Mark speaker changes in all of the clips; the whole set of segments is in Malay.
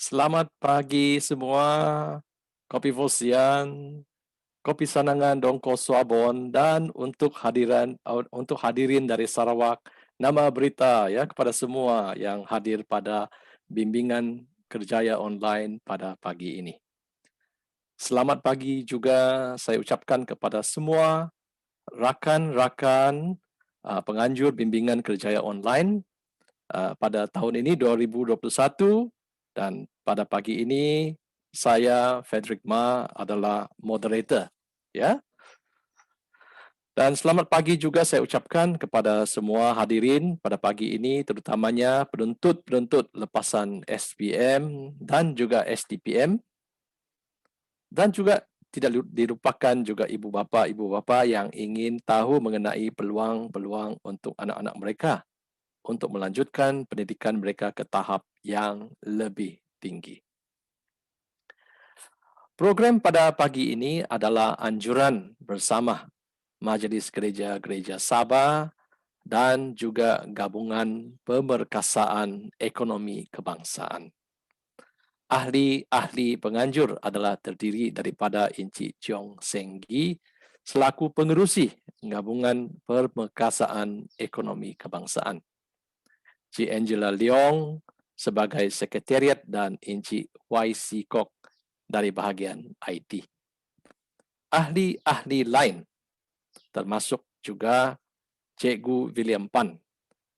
Speaker 1: Selamat pagi semua. Kopi Fosian, Kopi Sanangan Dongko Swabon dan untuk hadirin dari Sarawak, nama berita ya kepada semua yang hadir pada bimbingan kerjaya online pada pagi ini. Selamat pagi juga saya ucapkan kepada semua rakan-rakan penganjur bimbingan kerjaya online pada tahun ini 2021, dan pada pagi ini saya Frederick Ma adalah moderator ya. Dan selamat pagi juga saya ucapkan kepada semua hadirin pada pagi ini, terutamanya penuntut-penuntut lepasan SPM dan juga SDPM, dan juga tidak dilupakan juga ibu bapa yang ingin tahu mengenai peluang-peluang untuk anak-anak mereka untuk melanjutkan pendidikan mereka ke tahap yang lebih tinggi. Program pada pagi ini adalah anjuran bersama Majlis Gereja-Gereja Sabah dan juga Gabungan Pemerkasaan Ekonomi Kebangsaan. Ahli-ahli penganjur adalah terdiri daripada Encik Cheong Senggi selaku pengerusi Gabungan Pemerkasaan Ekonomi Kebangsaan, Cik Angela Leong sebagai sekretariat, dan Encik YC Kok dari bahagian IT. Ahli-ahli lain termasuk juga Cikgu William Pan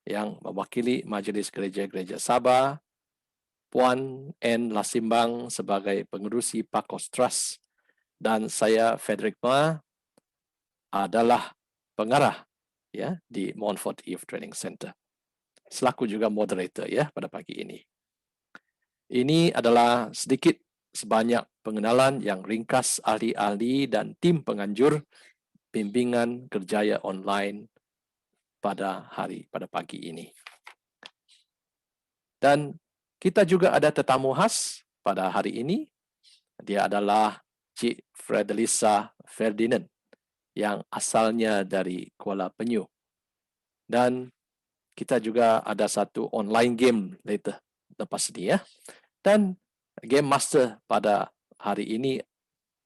Speaker 1: yang mewakili Majlis Gereja-Gereja Sabah, Puan N. Lasimbang sebagai pengerusi Pakos Trust, dan saya Frederick Ma adalah pengarah ya di Montfort Youth Training Center, selaku juga moderator ya pada pagi ini. Ini adalah sedikit sebanyak pengenalan yang ringkas ahli-ahli dan tim penganjur bimbingan kerjaya online pada pagi ini. Dan kita juga ada tetamu khas pada hari ini. Dia adalah Cik Fredelisa Ferdinand yang asalnya dari Kuala Penyu. Dan kita juga ada satu online game lepas ini ya. Dan game master pada hari ini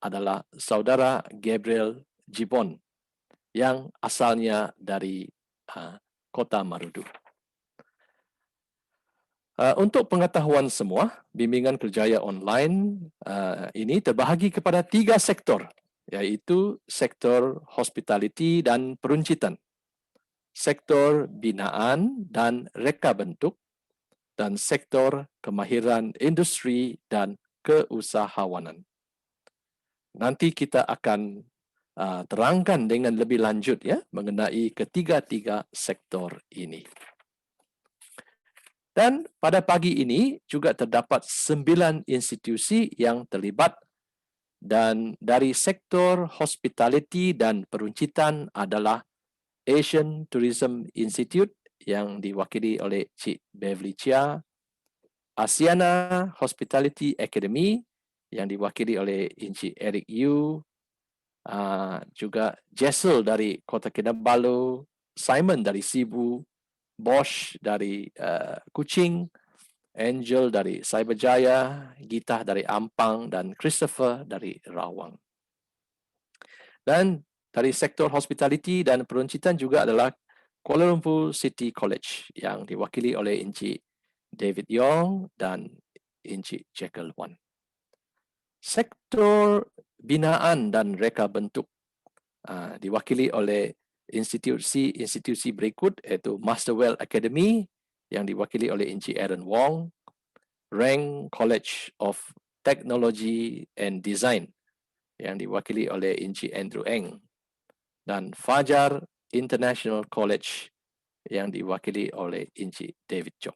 Speaker 1: adalah saudara Gabriel Jibon yang asalnya dari Kota Marudu. Untuk pengetahuan semua, bimbingan kerjaya online ini terbahagi kepada 3 sektor, iaitu sektor hospitality dan peruncitan, sektor binaan dan reka bentuk, dan sektor kemahiran industri dan keusahawanan. Nanti kita akan terangkan dengan lebih lanjut ya mengenai ketiga-tiga sektor ini. Dan pada pagi ini juga terdapat 9 institusi yang terlibat, dan dari sektor hospitality dan peruncitan adalah Asian Tourism Institute yang diwakili oleh Cik Beverly Chia, Asiana Hospitality Academy yang diwakili oleh Encik Eric Yu, juga Jessel dari Kota Kinabalu, Simon dari Sibu, Bosch dari Kuching, Angel dari Cyberjaya, Gita dari Ampang, dan Christopher dari Rawang. Dan dari sektor hospitality dan peruncitan juga adalah Kuala Lumpur City College yang diwakili oleh Encik David Yong dan Encik Jekyll Wan. Sektor binaan dan reka bentuk diwakili oleh institusi berikut, iaitu Masterwell Academy yang diwakili oleh Encik Aaron Wong, Rang College of Technology and Design yang diwakili oleh Encik Andrew Eng, dan Fajar International College yang diwakili oleh Encik David Chok.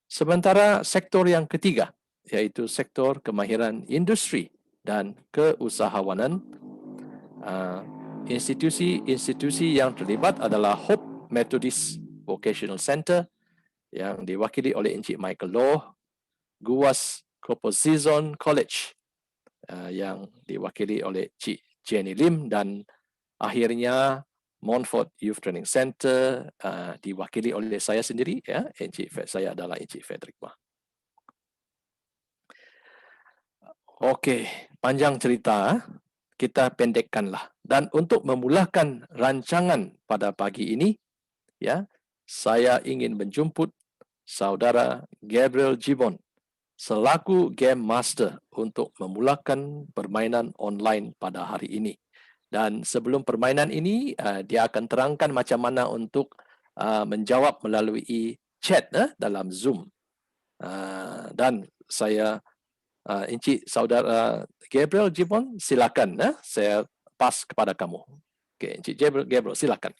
Speaker 1: Sementara sektor yang ketiga, iaitu sektor kemahiran industri dan keusahawanan, institusi yang terlibat adalah Hope Methodist Vocational Center yang diwakili oleh Encik Michael Loh, Guas Composition College yang diwakili oleh Cik Jenny Lim, dan akhirnya Montfort Youth Training Center diwakili oleh saya sendiri ya, saya adalah Encik Frederick Ma. Okey, panjang cerita, kita pendekkanlah. Dan untuk memulakan rancangan pada pagi ini, ya, saya ingin menjemput saudara Gabriel Gibbon selaku Game Master untuk memulakan permainan online pada hari ini. Dan sebelum permainan ini, dia akan terangkan macam mana untuk menjawab melalui chat dalam Zoom. Dan saya Encik Saudara Gabriel Gibbon, silakan. Saya pas kepada kamu. Okey, Encik Gabriel, silakan.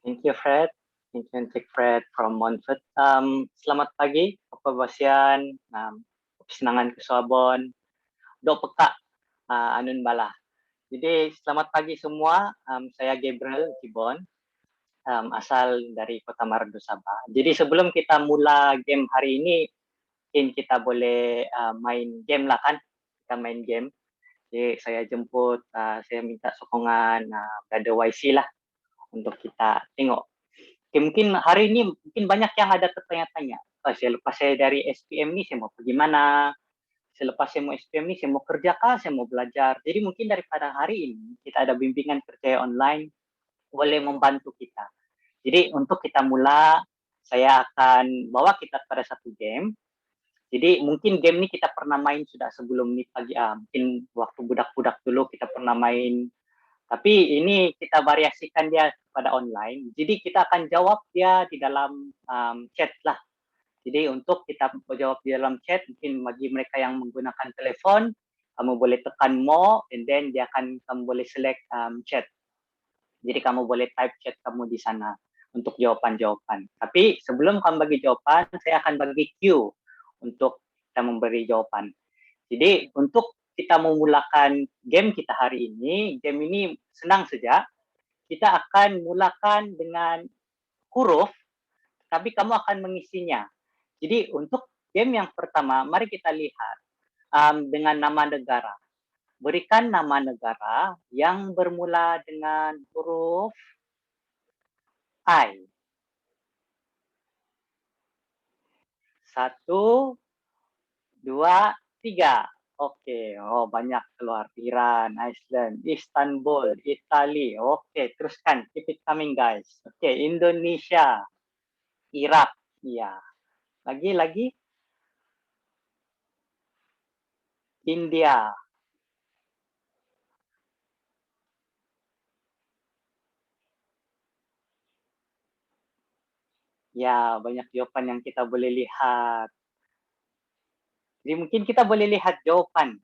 Speaker 2: Thank you, Fred. Thank you, Encik Fred from Montfort. Selamat pagi, apa basian, kesenangan kesuabon, do peka, anun bala. Jadi selamat pagi semua, saya Gabriel Gibbon, asal dari Kota Manado, Sabah. Jadi sebelum kita mula game hari ini, mungkin kita boleh main game lah kan, kita main game. Jadi saya jemput, saya minta sokongan Brother YC lah untuk kita tengok. Okay, mungkin hari ini mungkin banyak yang ada tertanya-tanya. Selepas saya dari SPM ni saya mau pergi mana? Selepas saya mau SPM ni saya mau kerja kah? Saya mau belajar. Jadi mungkin daripada hari ini kita ada bimbingan kerja online boleh membantu kita. Jadi untuk kita mula, saya akan bawa kita pada satu game. Jadi mungkin game ni kita pernah main sudah sebelum ni pagi. Mungkin waktu budak-budak dulu kita pernah main. Tapi ini kita variasikan dia pada online. Jadi kita akan jawab dia di dalam chat lah. Jadi untuk kita jawab di dalam chat, mungkin bagi mereka yang menggunakan telefon, kamu boleh tekan more, and then dia akan kamu boleh select chat. Jadi kamu boleh type chat kamu di sana untuk jawapan-jawapan. Tapi sebelum kamu bagi jawapan, saya akan bagi cue untuk kita memberi jawapan. Jadi untuk kita memulakan game kita hari ini, game ini senang saja. Kita akan mulakan dengan huruf, tapi kamu akan mengisinya. Jadi untuk game yang pertama, mari kita lihat dengan nama negara. Berikan nama negara yang bermula dengan huruf I. 1, 2, 3. Oke, banyak keluar. Iran, Iceland, Istanbul, Itali. Oke, teruskan. Keep it coming, guys. Oke, Indonesia, Irak. Ya. Lagi. India. Ya, banyak jawapan yang kita boleh lihat. Jadi mungkin kita boleh lihat jawapan.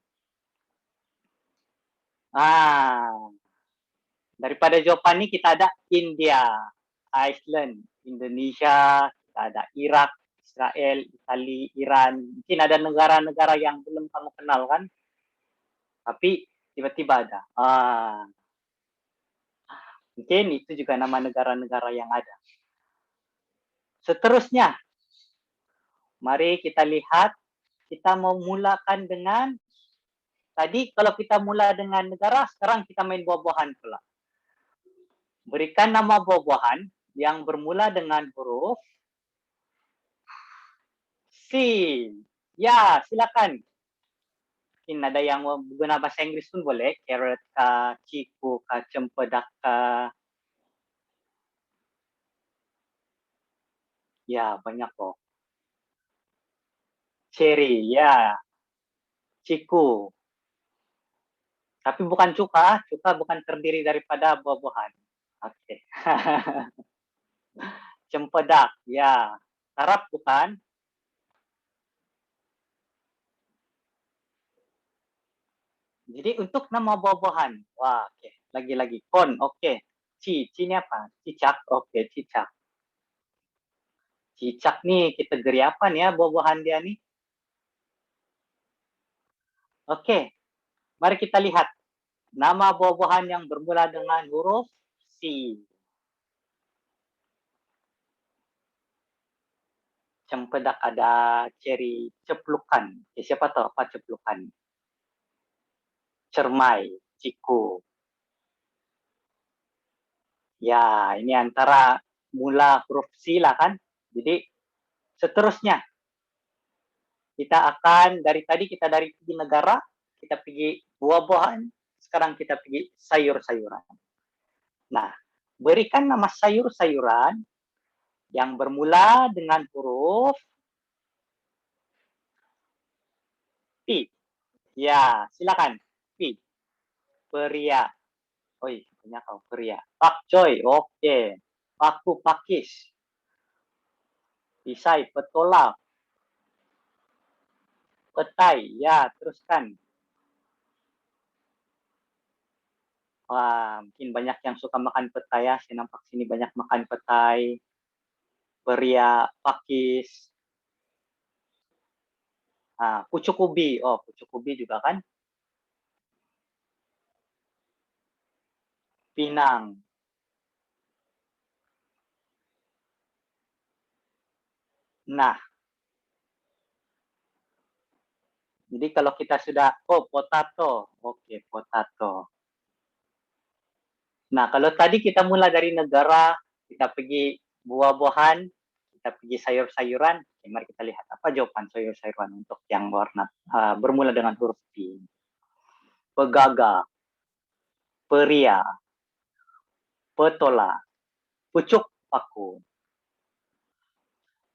Speaker 2: Daripada jawapan ini kita ada India, Iceland, Indonesia, kita ada Irak, Israel, Itali, Iran. Mungkin ada negara-negara yang belum kamu kenal kan? Tapi tiba-tiba ada. Mungkin itu juga nama negara-negara yang ada. Seterusnya, mari kita lihat. Kita mau mulakan dengan, tadi kalau kita mula dengan negara, sekarang kita main buah-buahan pula. Berikan nama buah-buahan yang bermula dengan huruf C. Ya, silakan. Mungkin ada yang guna bahasa Inggris pun boleh. Carrot kah, ciku kah, cempedak kah. Ya, banyak kok. Cherry, ya. Ciku. Tapi bukan cuka. Cuka bukan terdiri daripada buah-buahan. Oke. Cempedak, ya. Sarap bukan? Jadi untuk nama buah-buahan. Wah, oke. Lagi-lagi. Kon, oke. Ci ini apa? Cicak, oke, cicak. Cicak nih, kita geri apa nih ya buah-buahan dia nih? Oke, mari kita lihat. Nama buah-buahan yang bermula dengan huruf C. Cempedak ada cherry, ceplukan. Siapa tahu apa ceplukan? Cermai, ciku. Ya, ini antara mula huruf C lah kan. Jadi seterusnya Kita akan, dari tadi kita dari pergi negara, kita pergi buah-buahan, sekarang kita pergi sayur-sayuran. Nah, berikan nama sayur-sayuran yang bermula dengan huruf P. Ya, silakan. P. Peria. Oi, punya kau peria. Pakcoy, oke. Paku pakis. Pisai, petola. Petai, ya, teruskan. Wah, mungkin banyak yang suka makan petai ya. Saya nampak sini banyak makan petai. Peria, pakis. Pucuk ubi. Oh, pucuk ubi juga kan. Pinang. Nah, jadi kalau kita sudah, oh, potato. Oke, potato. Nah, kalau tadi kita mulai dari negara, kita pergi buah-buahan, kita pergi sayur-sayuran, mari kita lihat apa jawaban sayur-sayuran untuk yang warna bermula dengan huruf P. Pegaga, peria, petola, pucuk paku.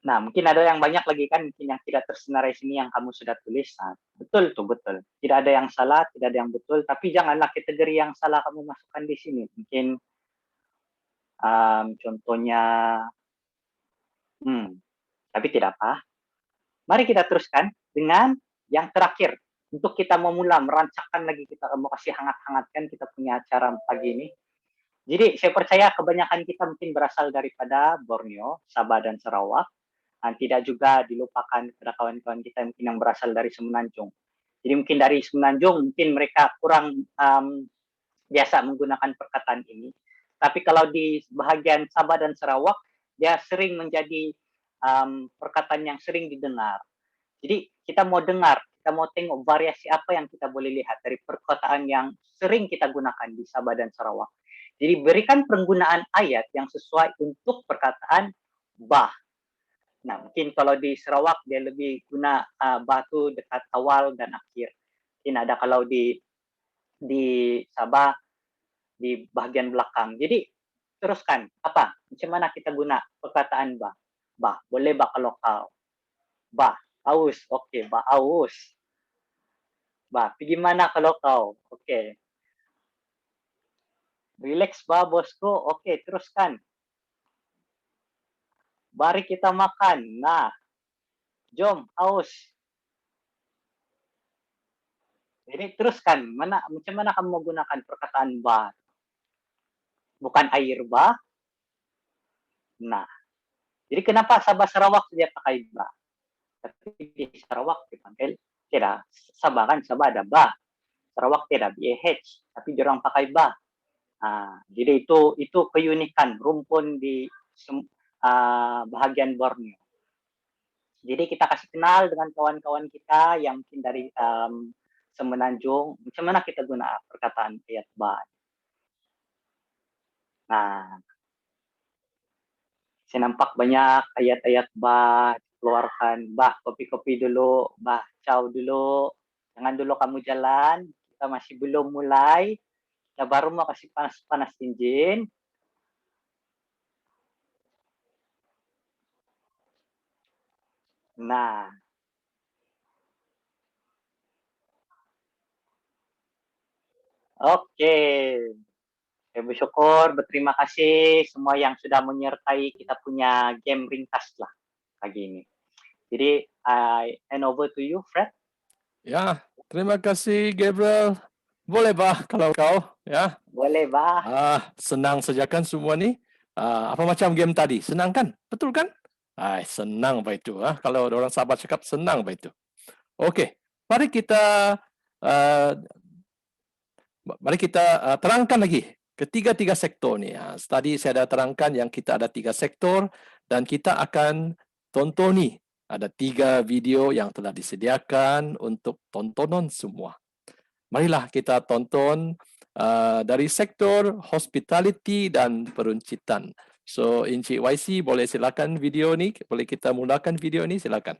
Speaker 2: Nah, mungkin ada yang banyak lagi kan, mungkin yang tidak tersenarai sini yang kamu sudah tulis. Nah, betul tuh, betul. Tidak ada yang salah, tidak ada yang betul, tapi janganlah kategori yang salah kamu masukkan di sini. Mungkin contohnya, tapi tidak apa. Mari kita teruskan dengan yang terakhir. Untuk kita memulai merancangkan lagi, kita mau kasih hangat-hangatkan kita punya acara pagi ini. Jadi saya percaya kebanyakan kita mungkin berasal daripada Borneo, Sabah dan Sarawak. Dan tidak juga dilupakan kepada kawan-kawan kita mungkin yang berasal dari Semenanjung. Jadi mungkin dari Semenanjung mungkin mereka kurang biasa menggunakan perkataan ini. Tapi kalau di bahagian Sabah dan Sarawak, dia sering menjadi perkataan yang sering didengar. Jadi kita mau dengar, kita mau tengok variasi apa yang kita boleh lihat dari perkataan yang sering kita gunakan di Sabah dan Sarawak. Jadi berikan penggunaan ayat yang sesuai untuk perkataan bah. Nah, mungkin kalau di Sarawak dia lebih guna batu dekat awal dan akhir. Mungkin ada kalau di Sabah di bagian belakang. Jadi teruskan apa? Macam mana kita guna perkataan bah? Bah, boleh bah kalau kau. Bah, aus. Oke, bah aus. Bah, pergi mana kalau kau? Oke. Relax bah bosku. Oke, teruskan. Mari kita makan. Nah, jom aus. Jadi teruskan. Macam mana kamu menggunakan perkataan bah? Bukan air bah. Nah, jadi kenapa Sabah Sarawak saja pakai bah? Tapi di Sarawak dipanggil tidak. Sabah kan Sabah ada bah. Sarawak tidak BH, tapi orang pakai bah. Jadi itu keunikan rumpun di bahagian Borneo. Jadi kita kasih kenal dengan kawan-kawan kita yang mungkin dari Semenanjung, macam mana kita guna perkataan ayat bah. Nah, saya nampak banyak ayat-ayat bah dikeluarkan. Bah, kopi-kopi dulu, bah, ciao dulu. Jangan dulu kamu jalan, kita masih belum mulai. Kita baru mau kasih panas-panas cincin. Nah, oke. Saya bersyukur, berterima kasih semua yang sudah menyertai kita punya game ringkas lah pagi ini. Jadi, I hand over to you, Fred.
Speaker 1: Ya, terima kasih Gabriel. Boleh bah kalau kau ya.
Speaker 2: Boleh bah.
Speaker 1: Senang saja kan semua ni. Apa macam game tadi? Senang kan? Betul kan? Senang bah itu. Kalau orang Sabah cakap senang bah itu. Okey, mari kita terangkan lagi ketiga-tiga sektor ni. Tadi saya dah terangkan yang kita ada 3 sektor dan kita akan tontoni. Ada 3 video yang telah disediakan untuk tontonan semua. Marilah kita tonton dari sektor hospitality dan peruncitan. So, Encik YC boleh silakan video ni, boleh kita mulakan video ni, silakan.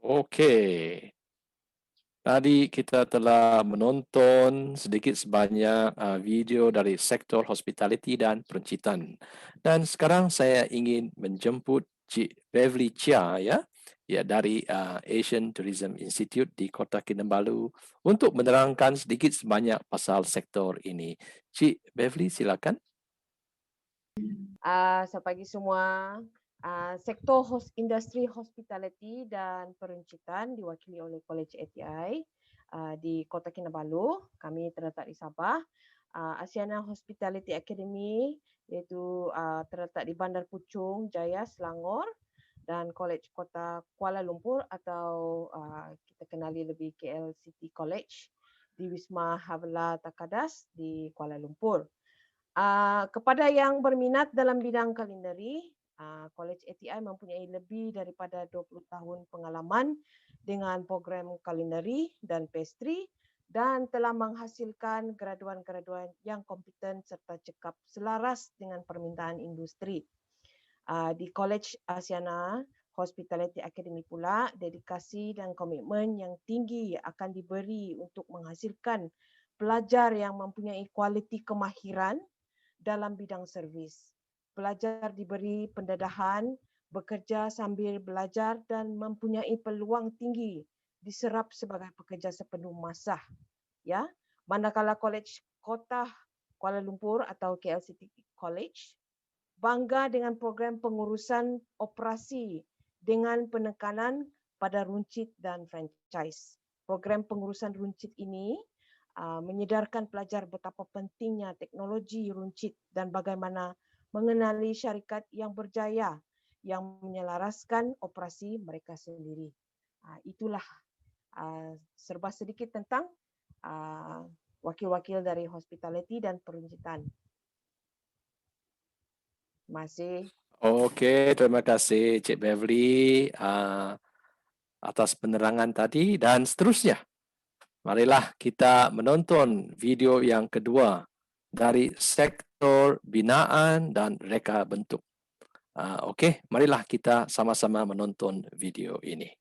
Speaker 1: Okey. Tadi kita telah menonton sedikit sebanyak video dari sektor hospitality dan perancangan. Dan sekarang saya ingin menjemput Cik Beverly Chia dari Asian Tourism Institute di Kota Kinabalu untuk menerangkan sedikit sebanyak pasal sektor ini. Cik Beverly, silakan.
Speaker 3: Selamat pagi semua. Sektor industri hospitality dan perancangan diwakili oleh College ATI di Kota Kinabalu. Kami terletak di Sabah. Asiana Hospitality Academy iaitu terletak di Bandar Puchong, Jaya, Selangor, dan College Kota Kuala Lumpur atau kita kenali lebih KL City College di Wisma Havla Takadas di Kuala Lumpur. Kepada yang berminat dalam bidang culinary, College ATI mempunyai lebih daripada 20 tahun pengalaman dengan program culinary dan pastry dan telah menghasilkan graduan-graduan yang kompeten serta cekap selaras dengan permintaan industri. Di College Asiana Hospitality Academy pula, dedikasi dan komitmen yang tinggi akan diberi untuk menghasilkan pelajar yang mempunyai kualiti kemahiran dalam bidang servis. Pelajar diberi pendedahan, bekerja sambil belajar dan mempunyai peluang tinggi diserap sebagai pekerja sepenuh masa. Ya, manakala College Kota Kuala Lumpur atau KL City College bangga dengan program pengurusan operasi dengan penekanan pada runcit dan franchise. Program pengurusan runcit ini menyedarkan pelajar betapa pentingnya teknologi runcit dan bagaimana mengenali syarikat yang berjaya yang menyelaraskan operasi mereka sendiri. Itulah serba sedikit tentang wakil-wakil dari hospitality dan perancangan. Terima kasih.
Speaker 1: Okey, terima kasih Cik Beverly atas penerangan tadi dan seterusnya. Marilah kita menonton video yang kedua dari sektor binaan dan reka bentuk. Okey, marilah kita sama-sama menonton video ini.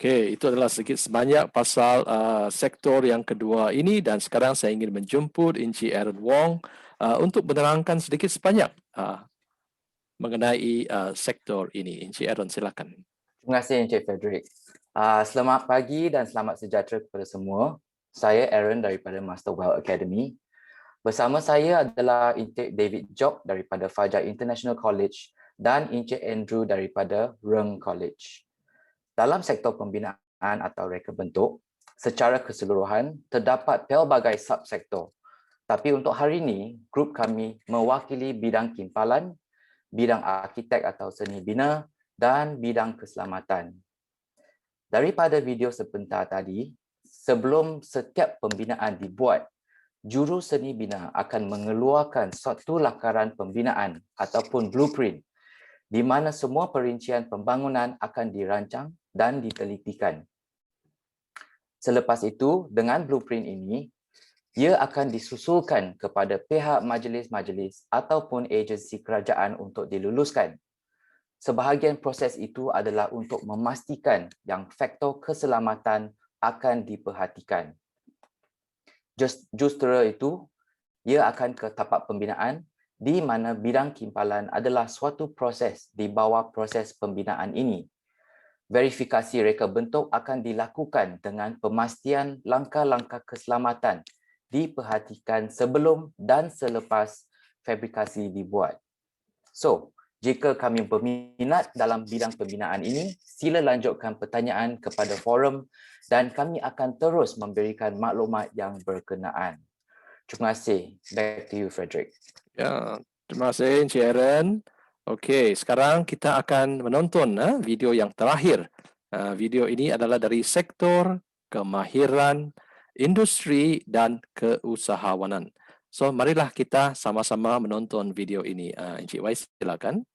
Speaker 1: Okey, itu adalah sedikit sebanyak pasal sektor yang kedua ini dan sekarang saya ingin menjemput Encik Aaron Wong untuk menerangkan sedikit sebanyak mengenai sektor ini. Encik Aaron, silakan.
Speaker 4: Terima kasih Encik Frederick. Selamat pagi dan selamat sejahtera kepada semua. Saya Aaron daripada Master Well Academy. Bersama saya adalah Encik David Jock daripada Fajar International College dan Encik Andrew daripada Reng College. Dalam sektor pembinaan atau reka bentuk, secara keseluruhan terdapat pelbagai subsektor. Tapi untuk hari ini, grup kami mewakili bidang kimpalan, bidang arkitek atau seni bina dan bidang keselamatan. Daripada video sebentar tadi, sebelum setiap pembinaan dibuat, juru seni bina akan mengeluarkan suatu lakaran pembinaan ataupun blueprint di mana semua perincian pembangunan akan dirancang dan ditelitikan. Selepas itu, dengan blueprint ini, ia akan disusulkan kepada pihak majlis-majlis ataupun agensi kerajaan untuk diluluskan. Sebahagian proses itu adalah untuk memastikan yang faktor keselamatan akan diperhatikan. Justru itu, ia akan ke tapak pembinaan di mana bidang kimpalan adalah suatu proses di bawah proses pembinaan ini. Verifikasi reka bentuk akan dilakukan dengan pemastian langkah-langkah keselamatan diperhatikan sebelum dan selepas fabrikasi dibuat. So, jika kami berminat dalam bidang pembinaan ini, sila lanjutkan pertanyaan kepada forum dan kami akan terus memberikan maklumat yang berkenaan. Terima kasih. Back to you, Frederick.
Speaker 1: Ya, terima kasih Encik Aaron. Okey, sekarang kita akan menonton video yang terakhir. Video ini adalah dari sektor kemahiran, industri dan keusahawanan. So, marilah kita sama-sama menonton video ini. Encik Wais, silakan.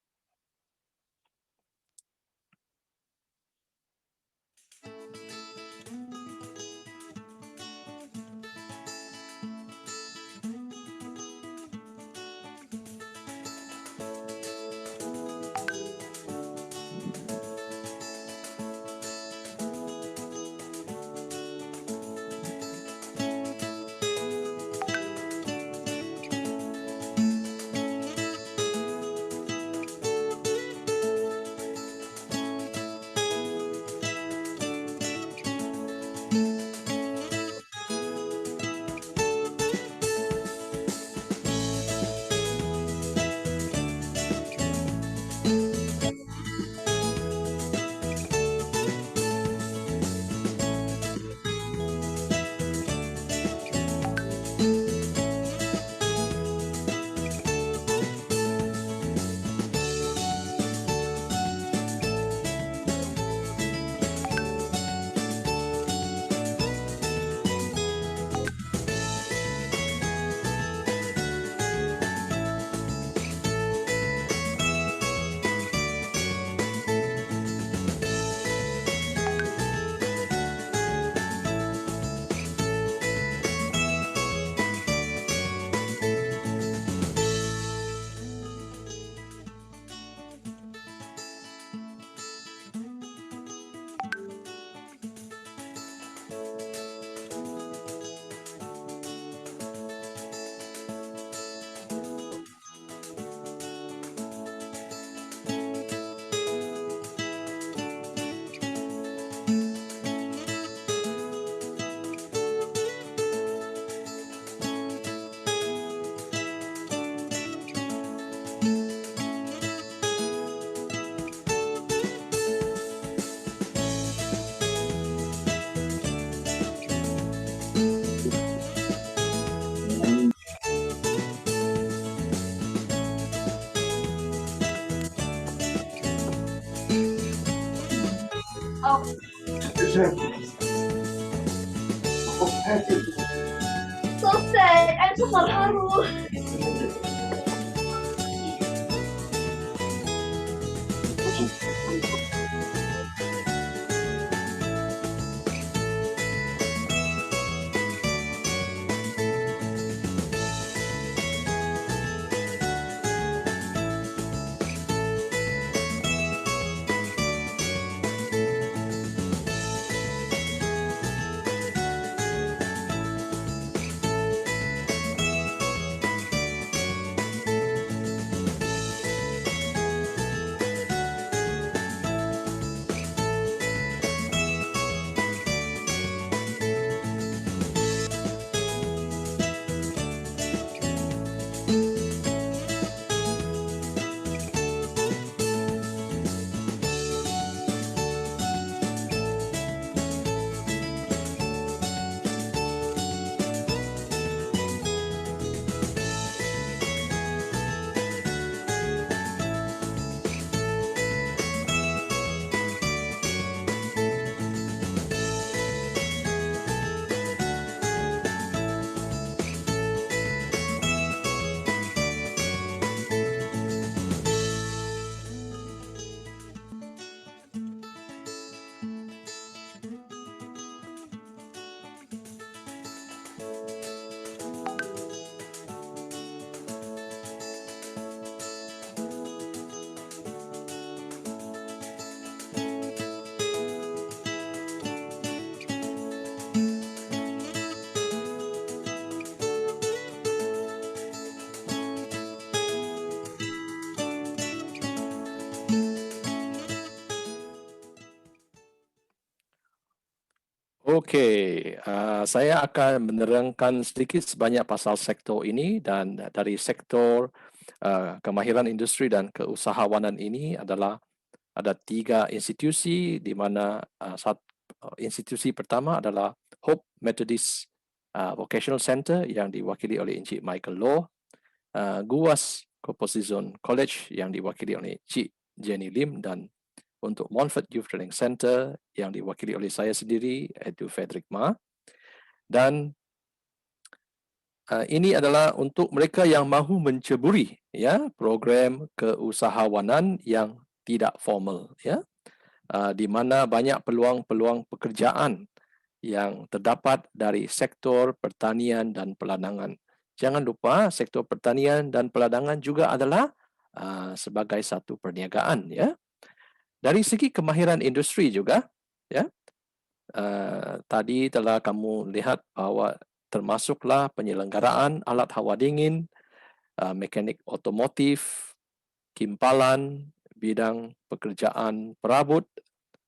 Speaker 5: So sad. I'm so terharu.
Speaker 1: Okey, saya akan menerangkan sedikit sebanyak pasal sektor ini, dan dari sektor kemahiran industri dan keusahawanan ini adalah ada 3 institusi, di mana institusi pertama adalah Hope Methodist Vocational Center yang diwakili oleh Encik Michael Law, GUAS Composition College yang diwakili oleh Encik Jenny Lim, dan untuk Montfort Youth Training Center yang diwakili oleh saya sendiri, iaitu Frederick Ma. Dan ini adalah untuk mereka yang mahu menceburi ya program keusahawanan yang tidak formal, ya, di mana banyak peluang-peluang pekerjaan yang terdapat dari sektor pertanian dan peladangan. Jangan lupa sektor pertanian dan peladangan juga adalah sebagai satu perniagaan, ya. Dari segi kemahiran industri juga, ya, tadi telah kamu lihat bahawa termasuklah penyelenggaraan alat hawa dingin, mekanik otomotif, kimpalan, bidang pekerjaan perabot,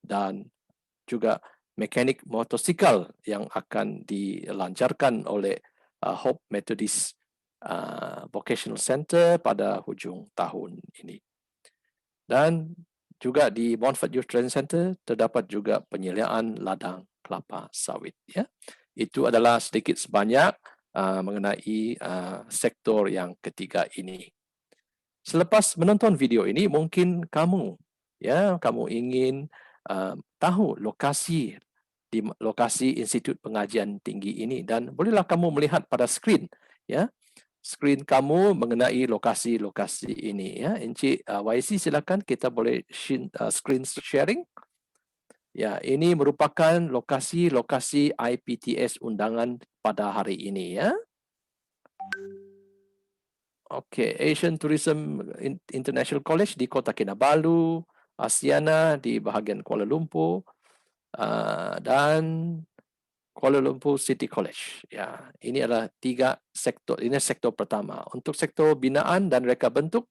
Speaker 1: dan juga mekanik motosikal yang akan dilancarkan oleh Hope Methodist Vocational Center pada hujung tahun ini. Dan juga di Montfort Youth Training Center terdapat juga penyediaan ladang kelapa sawit. Ya, itu adalah sedikit sebanyak mengenai sektor yang ketiga ini. Selepas menonton video ini, mungkin kamu ingin tahu lokasi Institut Pengajian Tinggi ini, dan bolehlah kamu melihat pada skrin, ya. Skrin kamu mengenai lokasi-lokasi ini, ya. Encik YC, silakan, kita boleh screen sharing. Ya, ini merupakan lokasi-lokasi IPTS undangan pada hari ini, ya. Okey, Asian Tourism International College di Kota Kinabalu, Asiana di bahagian Kuala Lumpur, dan Kuala Lumpur City College. Ya, ini adalah 3 sektor. Ini sektor pertama. Untuk sektor binaan dan reka bentuk,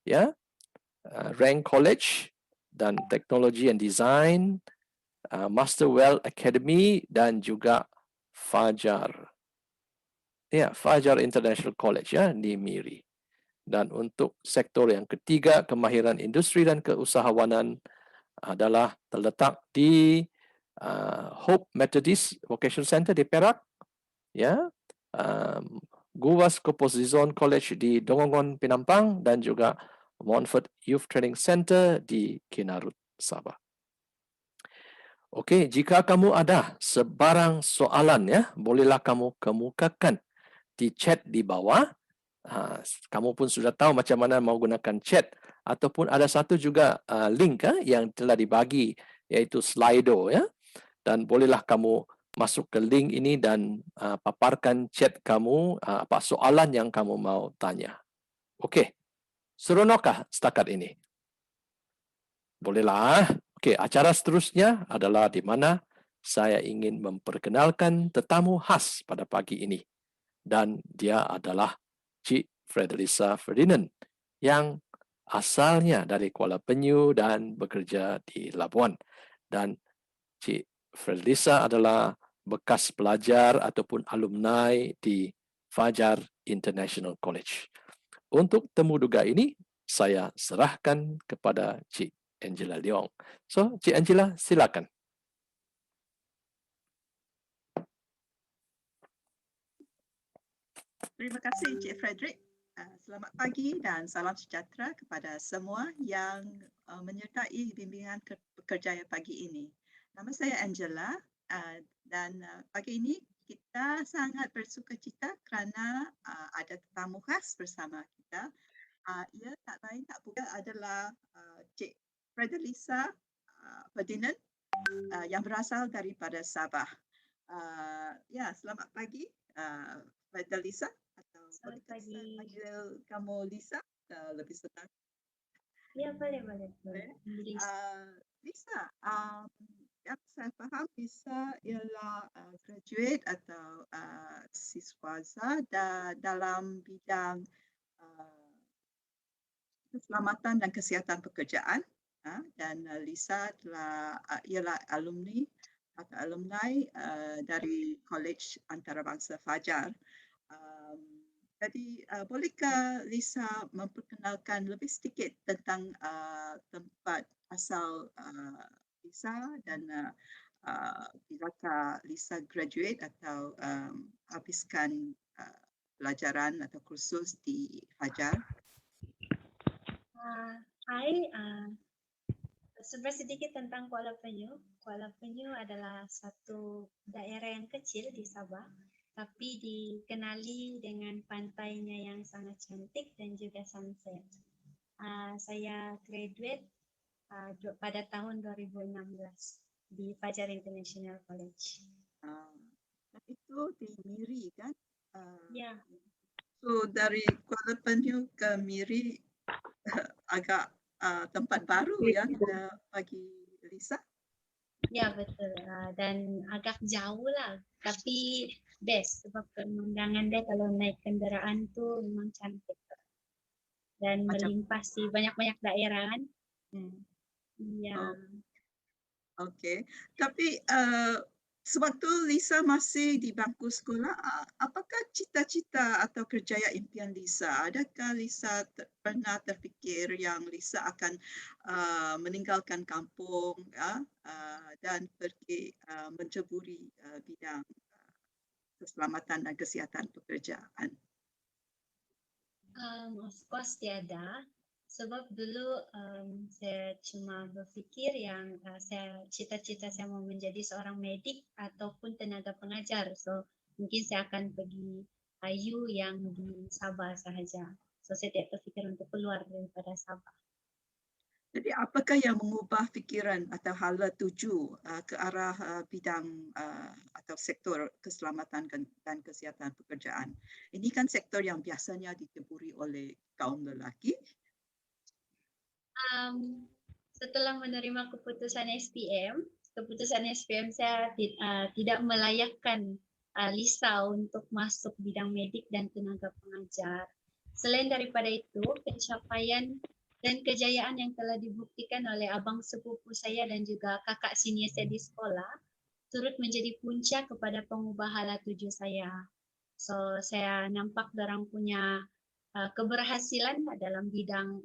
Speaker 1: ya, Rank College dan Teknologi and Design, Masterwell Academy, dan juga Fajar. Ya, Fajar International College, ya, di Miri. Dan untuk sektor yang ketiga, kemahiran industri dan keusahawanan, adalah terletak di Hope Methodist Vocational Center di Perak, ya, GUAS Composition College di Dongongon, Penampang, dan juga Montfort Youth Training Center di Kinarut, Sabah. Okey, jika kamu ada sebarang soalan, ya, bolehlah kamu kemukakan di chat di bawah. Kamu pun sudah tahu macam mana mau gunakan chat, ataupun ada satu juga link yang telah dibagi, iaitu Slido, ya. Dan bolehlah kamu masuk ke link ini dan paparkan chat kamu, apa soalan yang kamu mau tanya. Okey, seronokkah setakat ini? Bolehlah. Okey, acara seterusnya adalah di mana saya ingin memperkenalkan tetamu khas pada pagi ini, dan dia adalah Cik Frederisa Ferdinand yang asalnya dari Kuala Penyu dan bekerja di Labuan. Dan Cik Frederisa adalah bekas pelajar ataupun alumni di Fajar International College. Untuk temu duga ini, saya serahkan kepada Cik Angela Leong. So, Cik Angela, silakan.
Speaker 6: Terima kasih Encik Frederick. Selamat pagi dan salam sejahtera kepada semua yang menyertai bimbingan pekerjaan pagi ini. Nama saya Angela dan pagi ini kita sangat bersukacita kerana ada tetamu khas bersama kita. Ia tak lain tak bukan adalah Cik Frederisa Ferdinand yang berasal daripada Sabah. Ya, selamat pagi Frederisa.
Speaker 5: Selamat pagi.
Speaker 6: Panggil kamu Lisa, lebih senang.
Speaker 5: Ya, boleh.
Speaker 6: Lisa, yang saya faham Lisa ialah graduate atau siswaza dalam bidang keselamatan dan kesihatan pekerjaan, dan Lisa ialah alumni atau alumni dari College Antarabangsa Fajar. Jadi bolehkah Lisa memperkenalkan lebih sedikit tentang tempat asal Lisa dan bilakah Lisa graduate atau habiskan pelajaran atau kursus di Fajar?
Speaker 5: Hai, sebenarnya sedikit tentang Kuala Penyu. Kuala Penyu adalah satu daerah yang kecil di Sabah, tapi dikenali dengan pantainya yang sangat cantik dan juga sunset. Saya graduate pada tahun 2016 di Fajar International College.
Speaker 6: Itu di Miri kan?
Speaker 5: Ya.
Speaker 6: So dari Kuala Penyu ke Miri agak tempat baru ya bagi Lisa.
Speaker 5: Ya betul, dan agak jauh lah, tapi best sebab pemandangan dia kalau naik kendaraan tuh memang cantik dan melimpah sih, banyak-banyak daerah kan. Ya.
Speaker 6: Okey, tapi sewaktu Lisa masih di bangku sekolah, apakah cita-cita atau kerjaya impian Lisa? Adakah Lisa pernah terfikir yang Lisa akan meninggalkan kampung dan pergi menceburi bidang keselamatan dan kesihatan pekerjaan?
Speaker 5: Of course tiada, sebab dulu saya cuma berfikir yang saya cita-cita saya mau menjadi seorang medik ataupun tenaga pengajar. So mungkin saya akan pergi IU yang di Sabah sahaja. So saya tidak terfikir untuk keluar daripada Sabah.
Speaker 6: Jadi apakah yang mengubah fikiran atau hala tuju ke arah bidang atau sektor keselamatan dan kesihatan pekerjaan? Ini kan sektor yang biasanya diceburi oleh kaum lelaki.
Speaker 5: Setelah menerima keputusan SPM saya tidak melayakkan Lisa untuk masuk bidang medik dan tenaga pengajar. Selain daripada itu, pencapaian dan kejayaan yang telah dibuktikan oleh abang sepupu saya dan juga kakak senior saya di sekolah turut menjadi punca kepada pengubah hala tuju saya. So saya nampak dorang punya keberhasilan dalam bidang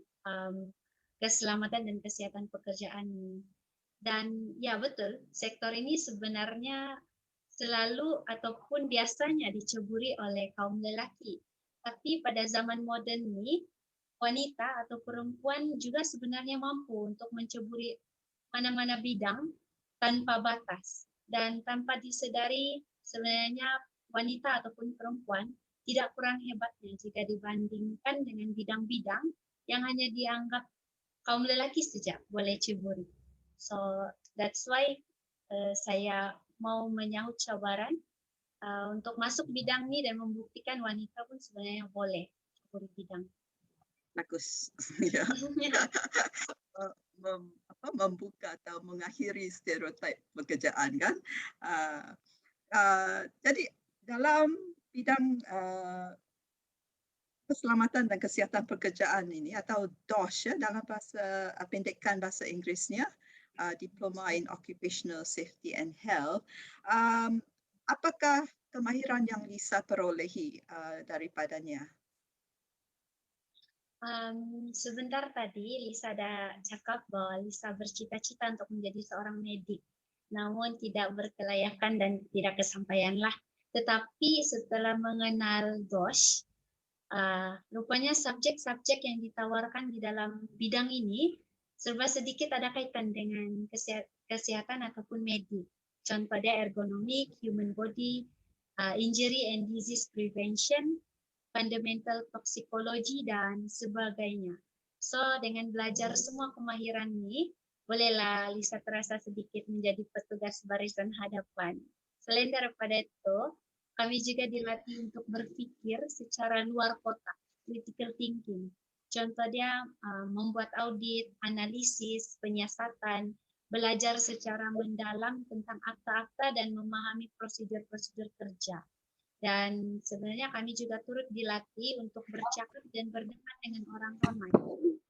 Speaker 5: keselamatan dan kesehatan pekerjaan ini. Dan ya betul, sektor ini sebenarnya selalu ataupun biasanya diceburi oleh kaum lelaki. Tapi pada zaman moden ini, wanita atau perempuan juga sebenarnya mampu untuk menceburi mana-mana bidang tanpa batas. Dan tanpa disedari sebenarnya wanita ataupun perempuan tidak kurang hebatnya jika dibandingkan dengan bidang-bidang yang hanya dianggap kaum lelaki saja boleh ceburi. So that's why saya mau menyahut cabaran untuk masuk bidang ini dan membuktikan wanita pun sebenarnya boleh ceburi bidang.
Speaker 6: Bagus. Ya. Membuka atau mengakhiri stereotip pekerjaan kan. Jadi dalam bidang keselamatan dan kesihatan pekerjaan ini atau DOSH dalam bahasa pendekan bahasa Inggerisnya, Diploma in Occupational Safety and Health. Apakah kemahiran yang Lisa perolehi daripadanya?
Speaker 5: Sebentar tadi Lisa ada cakap bahwa Lisa bercita-cita untuk menjadi seorang medik, namun tidak berkelayakan dan tidak kesampaianlah. Tetapi setelah mengenal DOSH, rupanya subjek-subjek yang ditawarkan di dalam bidang ini serba sedikit ada kaitan dengan kesehatan ataupun medik. Contohnya ergonomik, human body, injury and disease prevention, fundamental toxicology dan sebagainya. So dengan belajar semua kemahiran ini, bolehlah Lisa terasa sedikit menjadi petugas barisan hadapan. Selain daripada itu, kami juga dilatih untuk berpikir secara luar kotak, critical thinking. Contohnya membuat audit, analisis, penyiasatan, belajar secara mendalam tentang akta-akta dan memahami prosedur-prosedur kerja. Dan sebenarnya kami juga turut dilatih untuk bercakap dan berdebat dengan orang ramai,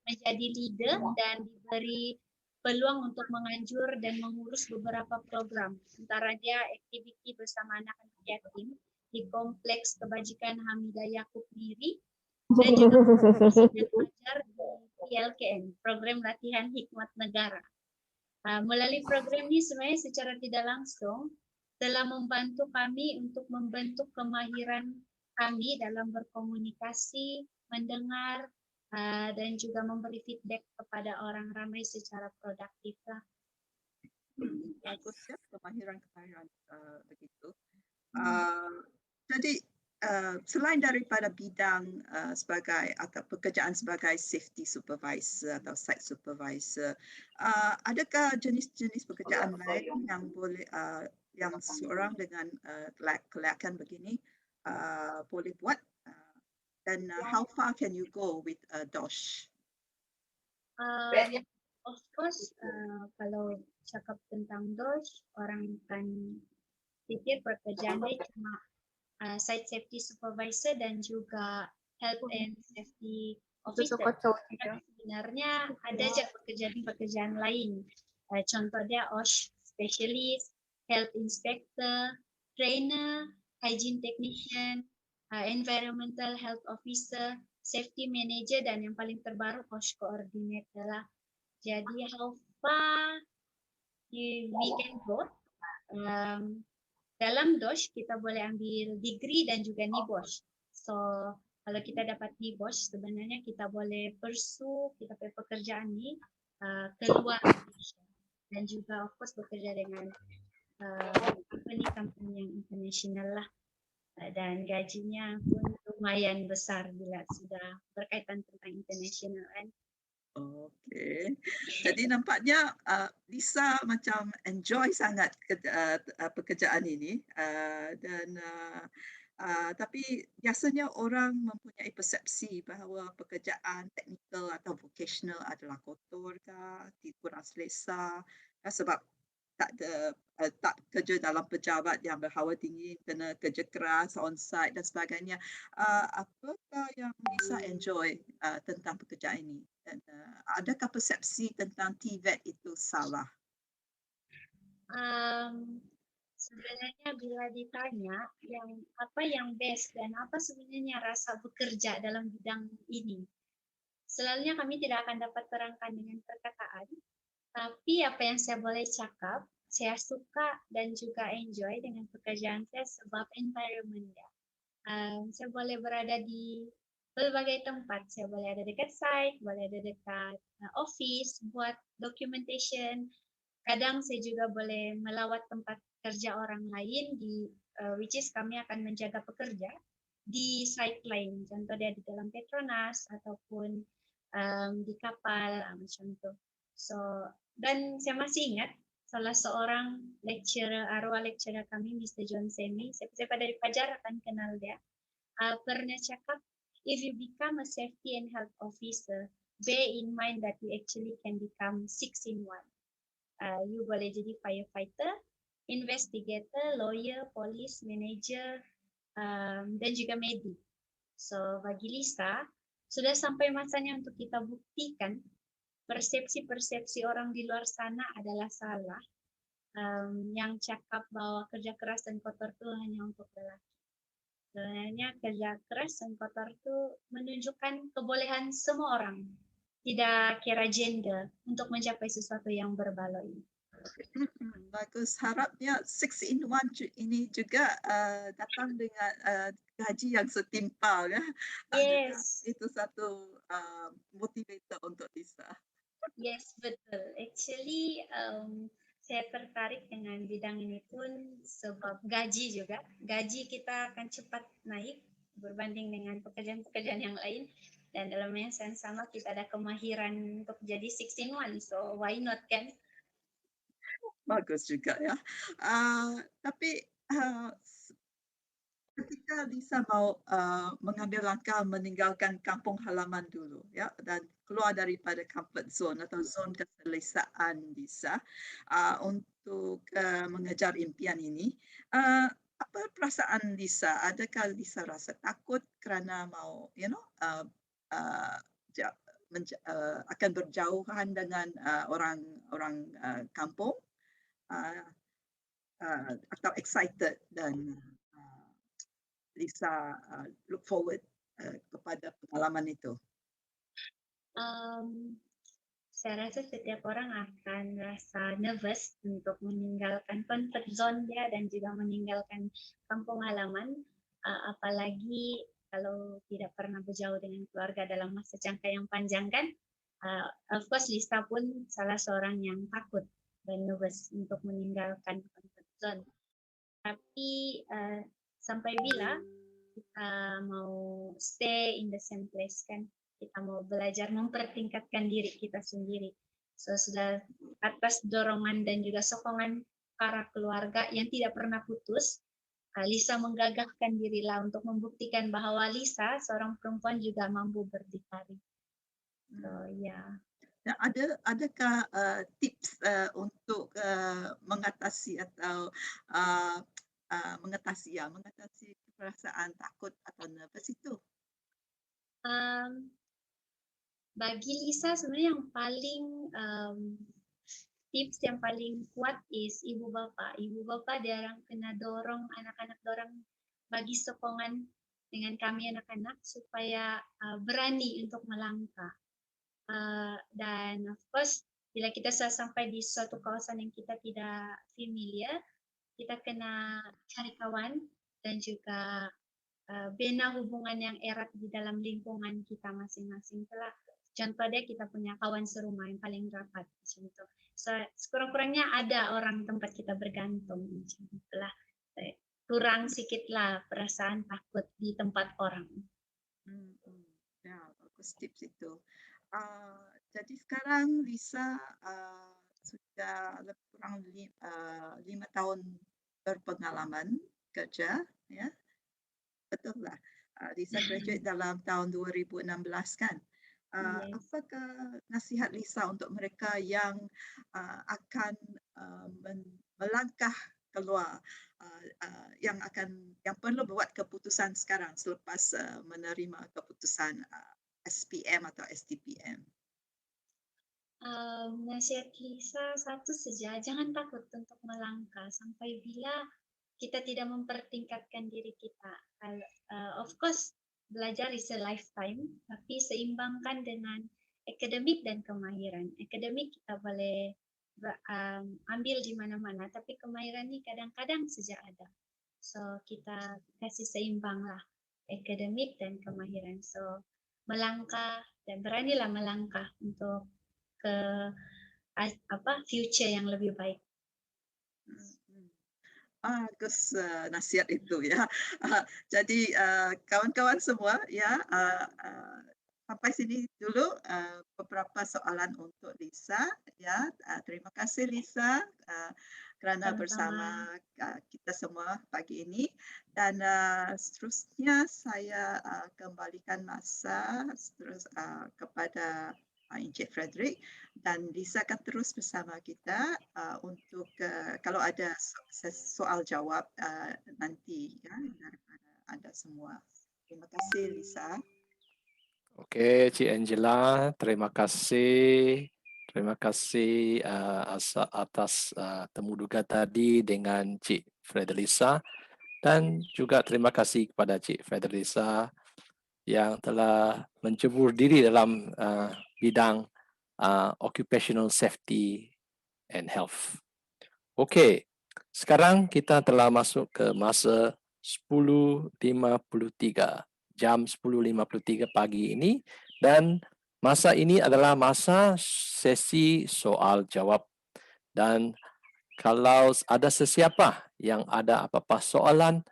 Speaker 5: menjadi leader dan diberi peluang untuk menganjur dan mengurus beberapa program. Antara dia aktiviti bersama anak-anak yatim di Kompleks Kebajikan Hamidah Yaakob Miri dan juga dan ajar di PLKN, Program Latihan Hikmat Negara. Melalui program ini sebenarnya secara tidak langsung telah membantu kami untuk membentuk kemahiran kami dalam berkomunikasi, mendengar, dan juga memberi feedback kepada orang ramai secara produktif lah.
Speaker 6: Bagus ya, kemahiran-kemahiran begitu. Jadi selain daripada bidang sebagai atau pekerjaan sebagai safety supervisor atau site supervisor, adakah jenis-jenis pekerjaan lain yang boleh yang seorang dengan kelayakan begini boleh buat? Dan how far can you go with DOSH?
Speaker 5: Of course, kalau cakap tentang DOSH, orang akan pikir pekerjaannya cuma site safety supervisor dan juga health and safety officer. Tapi sebenarnya ada aja pekerjaan-pekerjaan lain. Contohnya OSH specialist, health inspector, trainer, hygiene technician, environmental health officer, safety manager, dan yang paling terbaru OSH coordinator lah. Jadi how far we can go? Dalam DOSH kita boleh ambil degree dan juga NIBOSH. So kalau kita dapat NIBOSH sebenarnya kita boleh pursue kita punya pekerjaan ini keluar Malaysia dan juga of course bekerja dengan company yang international lah, dan gajinya pun lumayan besar bila sudah berkaitan tentang international kan.
Speaker 6: Okey. Jadi nampaknya Lisa macam enjoy sangat pekerjaan ini dan tapi biasanya orang mempunyai persepsi bahawa pekerjaan teknikal atau vocational adalah kotor ke, kurang selesa sebab tak kerja dalam pejabat yang berhawa tinggi, kena kerja keras, on-site dan sebagainya. Apakah yang Lisa enjoy tentang pekerjaan ini? Dan adakah persepsi tentang TVET itu salah?
Speaker 5: Sebenarnya bila ditanya apa yang best dan apa sebenarnya rasa bekerja dalam bidang ini, selalunya kami tidak akan dapat terangkan dengan perkataan. Tapi apa yang saya boleh cakap, saya suka dan juga enjoy dengan pekerjaan saya sebab environment-nya. Saya boleh berada di berbagai tempat. Saya boleh ada dekat site, boleh ada dekat office, buat documentation. Kadang saya juga boleh melawat tempat kerja orang lain which is kami akan menjaga pekerja di site lain. Contoh dia di dalam Petronas ataupun di kapal macam itu. So dan saya masih ingat salah seorang arwah lecturer kami, Mr. John Semi, saya pada di Fajar akan kenal dia, pernah cakap, if you become a safety and health officer, bear in mind that you actually can become 6 in 1. You boleh jadi firefighter, investigator, lawyer, police, manager, dan juga medik. So bagi Lisa, sudah sampai masanya untuk kita buktikan persepsi-persepsi orang di luar sana adalah salah. Yang cakap bahwa kerja keras dan kotor itu hanya untuk lelaki. Sebenarnya kerja keras dan kotor itu menunjukkan kebolehan semua orang, tidak kira gender, untuk mencapai sesuatu yang berbaloi.
Speaker 6: Bagus. Harapnya 6 in 1 ini juga datang dengan gaji yang setimpal ya.
Speaker 5: Yes.
Speaker 6: Itu satu motivator untuk Lisa.
Speaker 5: Yes, betul. Actually, saya tertarik dengan bidang ini pun sebab gaji juga. Gaji kita akan cepat naik berbanding dengan pekerjaan-pekerjaan yang lain. Dan dalam yang sama kita ada kemahiran untuk jadi 6 in 1. So why not kan?
Speaker 6: Bagus juga ya. Tapi ketika Lisa mau mengambil langkah meninggalkan kampung halaman dulu ya dan keluar daripada comfort zone atau zon keselesaan Lisa untuk mengejar impian ini, apa perasaan Lisa? Adakah Lisa rasa takut kerana mau akan berjauhan dengan orang kampung atau excited dan Lisa look forward kepada pengalaman itu?
Speaker 5: Saya rasa setiap orang akan rasa nervous untuk meninggalkan comfort zone dia dan juga meninggalkan kampung halaman, apalagi kalau tidak pernah berjauh dengan keluarga dalam masa jangka yang panjang kan. Of course Lisa pun salah seorang yang takut dan nervous untuk meninggalkan comfort zone. Tapi sampai bila kita mau stay in the same place kan, kita mau belajar mempertingkatkan diri kita sendiri. So sudah atas dorongan dan juga sokongan para keluarga yang tidak pernah putus, Lisa menggagahkan dirilah untuk membuktikan bahwa Lisa seorang perempuan juga mampu berdikari. So ya.
Speaker 6: Nah, adakah tips untuk mengatasi atau mengatasi perasaan takut atau nervous itu?
Speaker 5: Bagi Lisa sebenarnya yang paling tips yang paling kuat is ibu bapa. Ibu bapa dia kena dorong anak-anak, dorong bagi sokongan dengan kami anak-anak supaya berani untuk melangkah. Dan of course bila kita sudah sampai di suatu kawasan yang kita tidak familiar, kita kena cari kawan dan juga bina hubungan yang erat di dalam lingkungan kita masing-masing. Contoh dia kita punya kawan serumah yang paling rapat macam itu. So sekurang-kurangnya ada orang tempat kita bergantung macam itulah. Kurang sikitlah perasaan takut di tempat orang.
Speaker 6: Ya, bagus tips itu. Jadi sekarang Lisa sudah lebih kurang 5 tahun berpengalaman kerja, ya. Betul lah. Lisa graduate dalam tahun 2016 kan.
Speaker 5: Yes.
Speaker 6: Apakah nasihat Lisa untuk mereka yang akan melangkah keluar, yang perlu buat keputusan sekarang selepas menerima keputusan SPM atau STPM?
Speaker 5: Nasihat Lisa satu saja, jangan takut untuk melangkah sampai bila kita tidak mempertingkatkan diri kita. Of course belajar is a lifetime, tapi seimbangkan dengan akademik dan kemahiran. Akademik kita boleh ambil di mana-mana, tapi kemahiran ini kadang-kadang saja ada. So kita kasih seimbang lah akademik dan kemahiran. So melangkah dan beranilah melangkah untuk ke future yang lebih baik.
Speaker 6: Bagus nasihat itu ya. Jadi kawan-kawan semua ya, sampai sini dulu beberapa soalan untuk Lisa ya. Terima kasih Lisa kerana bersama kita semua pagi ini, dan seterusnya saya kembalikan masa kepada Encik Frederick, dan Lisa akan terus bersama kita untuk kalau ada soal jawab nanti ya daripada anda semua. Terima kasih Lisa.
Speaker 1: Okey, Cik Angela, terima kasih. Terima kasih atas temuduga tadi dengan Cik Frederisa, dan juga terima kasih kepada Cik Frederisa yang telah mencebur diri dalam bidang occupational safety and health. Okey, sekarang kita telah masuk ke masa 10.53. Jam 10.53 pagi ini, dan masa ini adalah masa sesi soal jawab. Dan kalau ada sesiapa yang ada apa-apa soalan,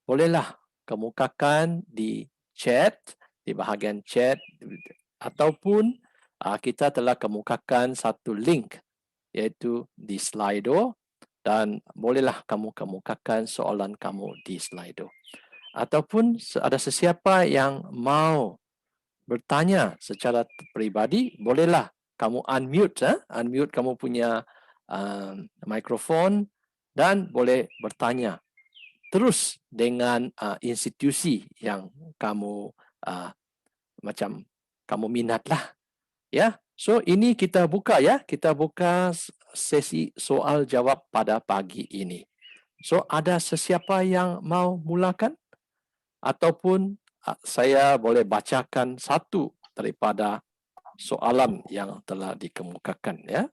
Speaker 1: bolehlah kemukakan di chat, di bahagian chat, ataupun kita telah kemukakan satu link iaitu di Slido, dan bolehlah kamu kemukakan soalan kamu di Slido. Ataupun ada sesiapa yang mau bertanya secara peribadi, bolehlah kamu unmute kamu punya mikrofon dan boleh bertanya terus dengan institusi yang kamu macam kamu minatlah. Ya, so ini kita buka ya, kita buka sesi soal jawab pada pagi ini. So ada sesiapa yang mau mulakan ataupun saya boleh bacakan satu daripada soalan yang telah dikemukakan ya.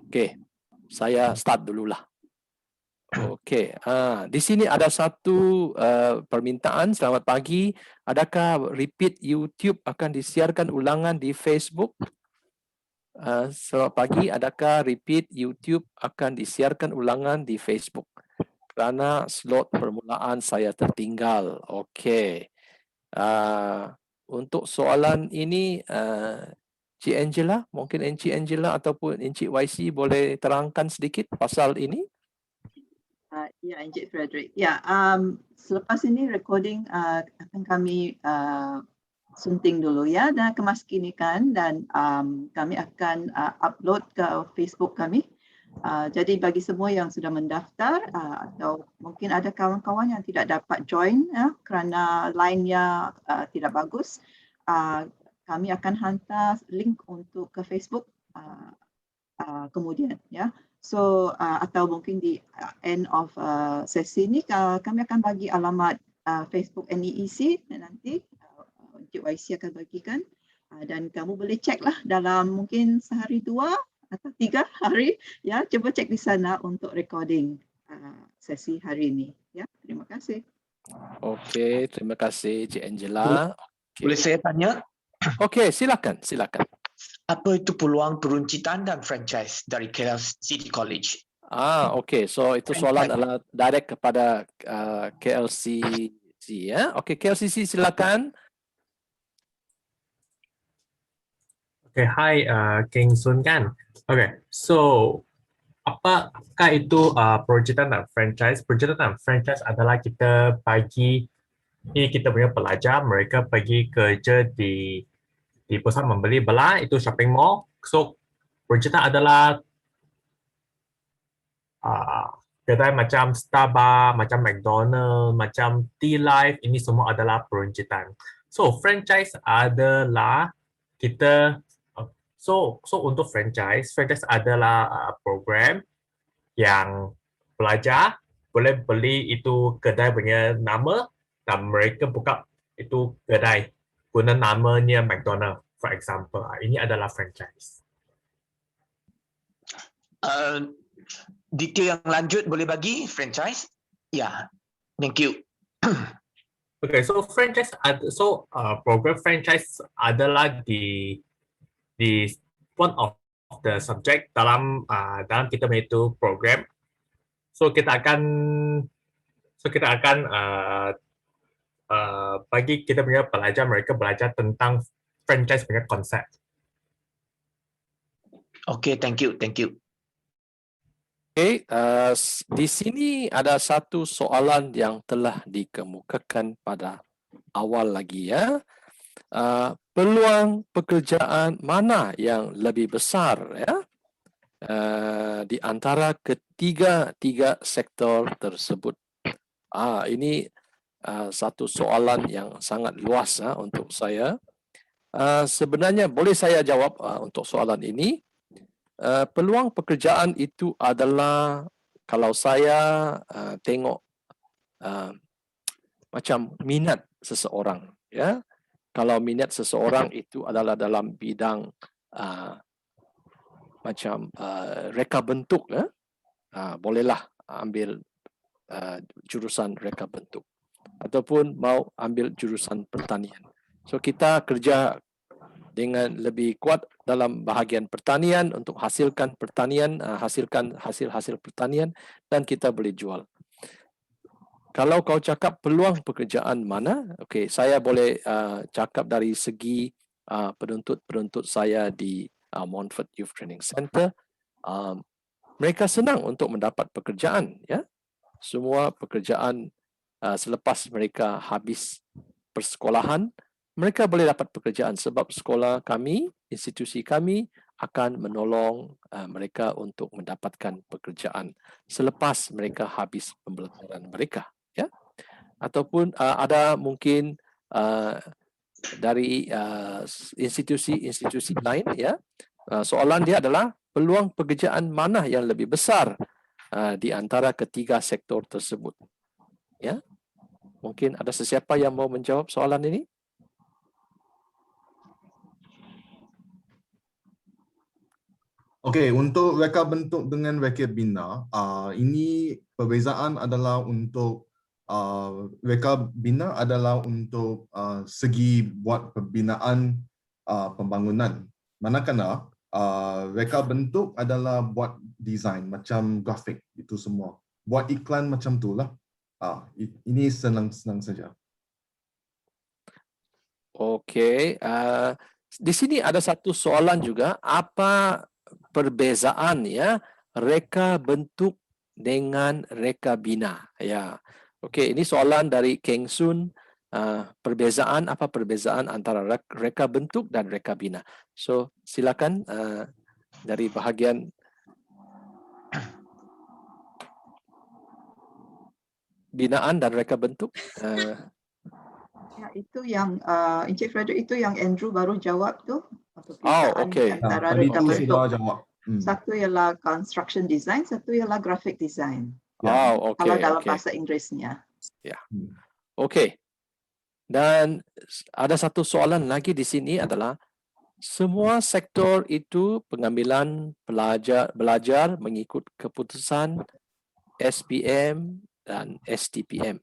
Speaker 1: Okey, saya start dululah. Okey, di sini ada satu permintaan. Selamat pagi. Adakah repeat YouTube akan disiarkan ulangan di Facebook? Selamat pagi. Adakah repeat YouTube akan disiarkan ulangan di Facebook? Kerana slot permulaan saya tertinggal. Okey. Untuk soalan ini, Cik Angela, mungkin Encik Angela ataupun Encik YC boleh terangkan sedikit pasal ini?
Speaker 6: Ya, Encik Frederick. Ya, selepas ini recording akan kami sunting dulu ya dan kemaskinikan dan kami akan upload ke Facebook kami. Jadi bagi semua yang sudah mendaftar atau mungkin ada kawan-kawan yang tidak dapat join kerana line-nya tidak bagus, kami akan hantar link untuk ke Facebook kemudian ya. So atau mungkin di end of sesi ini kami akan bagi alamat Facebook NEEC dan nanti Encik YC akan bagikan dan kamu boleh cek lah dalam mungkin sehari 2 atau 3 hari ya, cuba cek di sana untuk recording sesi hari ini ya. Terima kasih.
Speaker 1: Okey, terima kasih Cik Angela.
Speaker 7: Boleh saya tanya?
Speaker 1: Okey, silakan.
Speaker 7: Apa itu peluang peruncitan dan franchise dari KL City College?
Speaker 1: Okey. So itu soalan adalah direct kepada KLCC ya. Okey, KLCC silakan.
Speaker 8: Okay, hi King Sun kan. Okay, so apakah itu peruncitan dan franchise? Peruncitan dan franchise adalah kita bagi kita punya pelajar, mereka pergi kerja di pusat membeli belah, itu shopping mall. So peruncitan adalah kedai macam Starbucks, macam McDonald, macam T-Life, ini semua adalah peruncitan. So franchise adalah kita So untuk franchise adalah program yang pelajar boleh beli itu kedai punya nama dan mereka buka itu kedai guna namanya McDonald, for example. Ini adalah franchise.
Speaker 7: Detail yang lanjut boleh bagi franchise? Ya, thank you.
Speaker 8: Okay, so franchise, program franchise adalah di one of the subject dalam kita punya itu program. So kita akan bagi kita punya pelajar, mereka belajar tentang franchise punya konsep.
Speaker 7: Okay, thank you.
Speaker 1: Okey, di sini ada satu soalan yang telah dikemukakan pada awal lagi ya. Peluang pekerjaan mana yang lebih besar ya di antara tiga sektor tersebut? Ini satu soalan yang sangat luas untuk saya. Sebenarnya boleh saya jawab untuk soalan ini. Peluang pekerjaan itu adalah kalau saya tengok macam minat seseorang ya. Kalau minat seseorang itu adalah dalam bidang macam reka bentuk ya, bolehlah ambil jurusan reka bentuk ataupun mau ambil jurusan pertanian. So kita kerja dengan lebih kuat dalam bahagian pertanian untuk hasilkan pertanian, hasilkan hasil pertanian dan kita boleh jual. Kalau kau cakap peluang pekerjaan mana, okey, saya boleh cakap dari segi penuntut saya di Montfort Youth Training Center. Mereka senang untuk mendapat pekerjaan, ya. Semua pekerjaan selepas mereka habis persekolahan, mereka boleh dapat pekerjaan sebab sekolah kami, institusi kami akan menolong mereka untuk mendapatkan pekerjaan selepas mereka habis pembelajaran mereka. Ya, ataupun ada mungkin dari institusi-institusi lain, ya. Soalan dia adalah peluang pekerjaan mana yang lebih besar di antara ketiga sektor tersebut. Ya, mungkin ada sesiapa yang mau menjawab soalan ini?
Speaker 9: Okey, untuk reka bentuk dengan reka bina, ini perbezaan adalah untuk reka bina adalah untuk segi buat pembinaan pembangunan. Manakala reka bentuk adalah buat design macam grafik itu semua. Buat iklan macam tu lah. Ini senang-senang saja.
Speaker 1: Okey, di sini ada satu soalan juga, apa perbezaan ya reka bentuk dengan reka bina? Ya, okey, ini soalan dari Keng Sun. Apa perbezaan antara reka bentuk dan reka bina? So silakan dari bahagian binaan dan reka bentuk.
Speaker 6: Ya, itu yang Encik Frederick, itu yang Andrew baru jawab tu.
Speaker 1: Okey.
Speaker 6: Antara
Speaker 9: Tadi
Speaker 6: reka
Speaker 9: tu
Speaker 6: bentuk.
Speaker 9: sudah jawab.
Speaker 6: Satu ialah construction design, satu ialah graphic design.
Speaker 1: Okey.
Speaker 6: Kalau dalam bahasa Inggerisnya.
Speaker 1: Ya. Okey. Dan ada satu soalan lagi di sini adalah semua sektor itu pengambilan belajar mengikut keputusan SPM dan STPM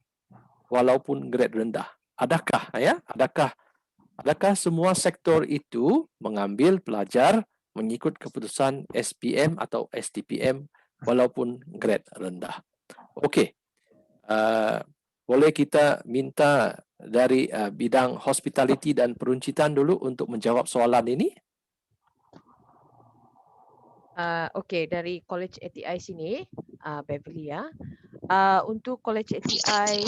Speaker 1: walaupun grade rendah. Adakah semua sektor itu mengambil pelajar mengikut keputusan SPM atau STPM walaupun grade rendah? Okey. Boleh kita minta dari bidang hospitality dan peruncitan dulu untuk menjawab soalan ini?
Speaker 3: Okey, dari College ATI sini, Beverly ya. Untuk College ATI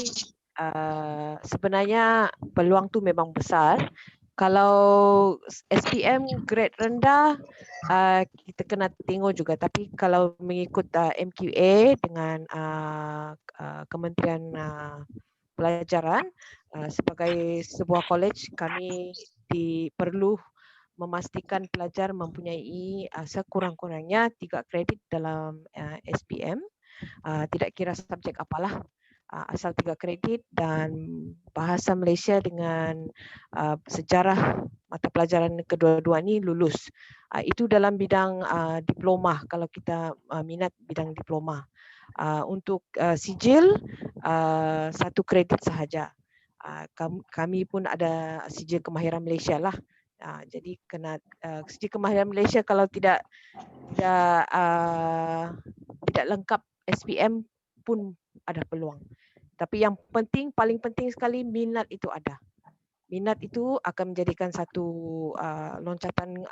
Speaker 3: sebenarnya peluang tu memang besar. Kalau SPM grade rendah, kita kena tengok juga. Tapi kalau mengikut MQA dengan Kementerian Pelajaran, sebagai sebuah college, kami perlu memastikan pelajar mempunyai sekurang-kurangnya 3 kredit dalam SPM. Tidak kira subjek apalah, asal 3 kredit, dan bahasa Malaysia dengan sejarah mata pelajaran kedua-dua ni lulus. Itu dalam bidang diploma kalau kita minat bidang diploma. Untuk sijil 1 kredit sahaja. Kami pun ada sijil kemahiran Malaysia lah. Jadi kena sijil kemahiran Malaysia kalau tidak lengkap SPM pun ada peluang. Tapi yang penting, paling penting sekali, minat itu ada. Minat itu akan menjadikan satu loncatan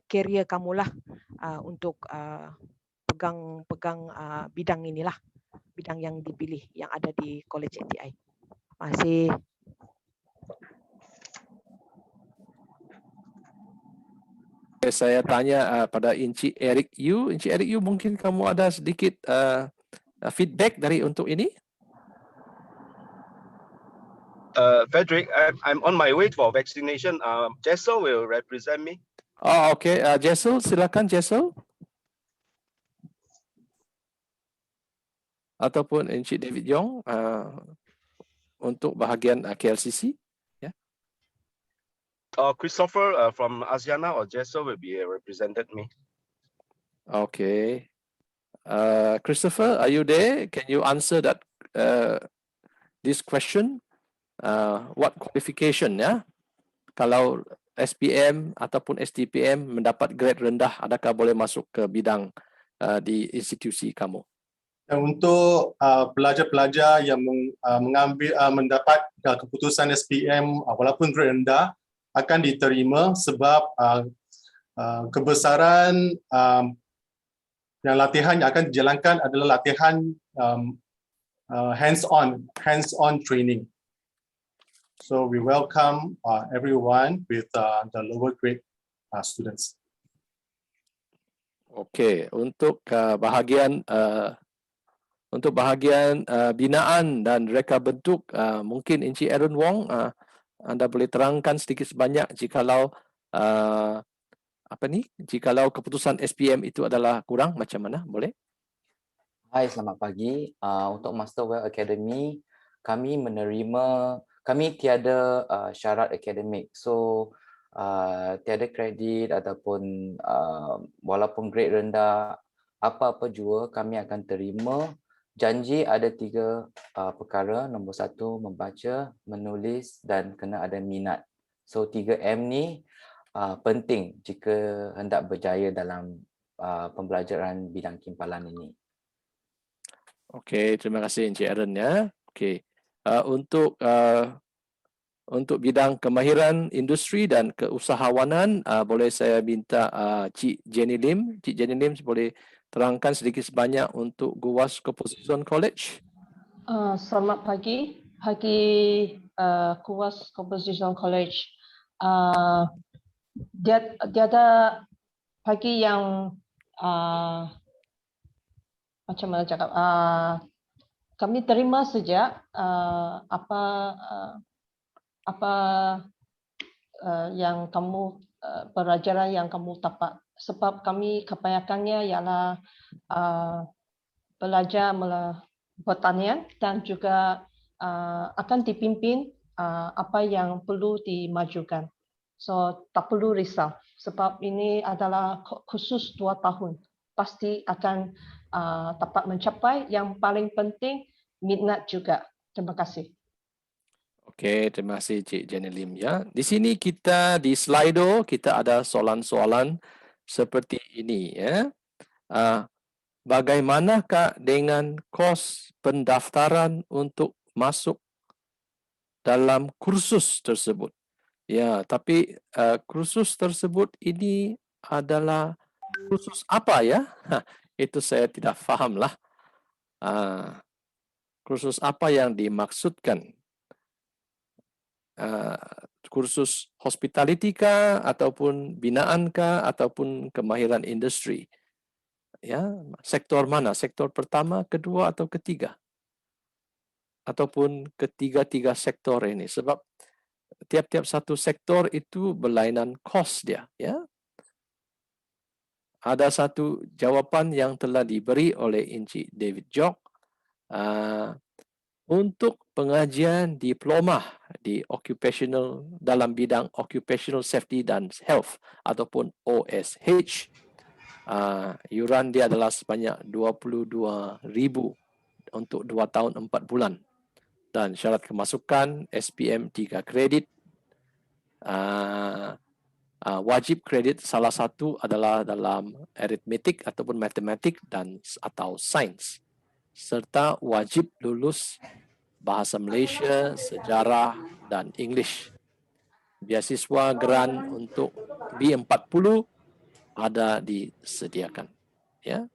Speaker 3: career kamulah untuk pegang bidang inilah, bidang yang dipilih yang ada di College ATI. Terima kasih.
Speaker 1: Saya tanya pada Encik Eric Yu. Encik Eric Yu, mungkin kamu ada sedikit feedback dari untuk ini?
Speaker 10: Frederick, I'm on my way for vaccination. Jessel will represent me.
Speaker 1: Okay. Jessel, silakan Jessel. Ataupun Encik David Yong untuk bahagian KLCC.
Speaker 10: Christopher from Asiana or Jessel will be represented me.
Speaker 1: Okay. Christopher, are you there? Can you answer that this question? What qualification ya? Kalau SPM ataupun STPM mendapat grade rendah, adakah boleh masuk ke bidang di institusi kamu?
Speaker 11: Untuk pelajar-pelajar yang mendapat keputusan SPM walaupun grade rendah akan diterima sebab kebesaran yang latihan yang akan dijalankan adalah latihan hands-on training. So we welcome everyone with the lower grade students.
Speaker 1: Okey, untuk bahagian binaan dan reka bentuk, mungkin Encik Aaron Wong Anda boleh terangkan sedikit sebanyak jikalau jikalau keputusan SPM itu adalah kurang, macam mana? Boleh?
Speaker 4: Hai, selamat pagi. Untuk Master Well Academy, kami tiada syarat akademik. So, tiada kredit ataupun walaupun grade rendah, apa-apa jua kami akan terima. Janji ada 3 perkara. Nombor 1, membaca, menulis dan kena ada minat. So, 3M ni penting jika hendak berjaya dalam pembelajaran bidang kimpalan ini.
Speaker 1: Okey, terima kasih Encik Aaron ya. Okey. Untuk bidang kemahiran industri dan keusahawanan, boleh saya minta Cik Jenny Lim. Cik Jenny Lim boleh terangkan sedikit sebanyak untuk GUAS Composition College.
Speaker 12: Selamat pagi. GUAS Composition College. Dia ada bagi yang macam mana cakap, kami terima saja apa yang kamu pelajaran yang kamu dapat, sebab kami kebanyakannya ialah belajar pertanian dan juga akan dipimpin apa yang perlu dimajukan. So tak perlu risau sebab ini adalah khusus 2 tahun. Pasti akan dapat mencapai. Yang paling penting minat juga. Terima kasih.
Speaker 1: Okey, terima kasih Cik Jenny Lim ya. Di sini kita di Slido kita ada soalan-soalan seperti ini ya. Bagaimanakah dengan kos pendaftaran untuk masuk dalam kursus tersebut? Ya, tapi kursus tersebut ini adalah kursus apa ya? Itu saya tidak fahamlah. Kursus apa yang dimaksudkan? Kursus hospitality kah, ataupun binaan kah, ataupun kemahiran industri? Ya, sektor mana? Sektor pertama, kedua atau ketiga? Ataupun ketiga-tiga sektor ini? Sebab tiap-tiap satu sektor itu berlainan kos dia, ya. Ada satu jawapan yang telah diberi oleh Encik David Jok untuk pengajian diploma di occupational dalam bidang occupational safety dan health ataupun OSH. Yuran dia adalah sebanyak 22,000 untuk 2 tahun 4 bulan. Dan syarat kemasukan SPM 3 kredit. Wajib kredit salah satu adalah dalam aritmetik ataupun matematik dan atau sains. Serta wajib lulus bahasa Malaysia, sejarah dan English. Beasiswa grant untuk B40 ada disediakan. Ya.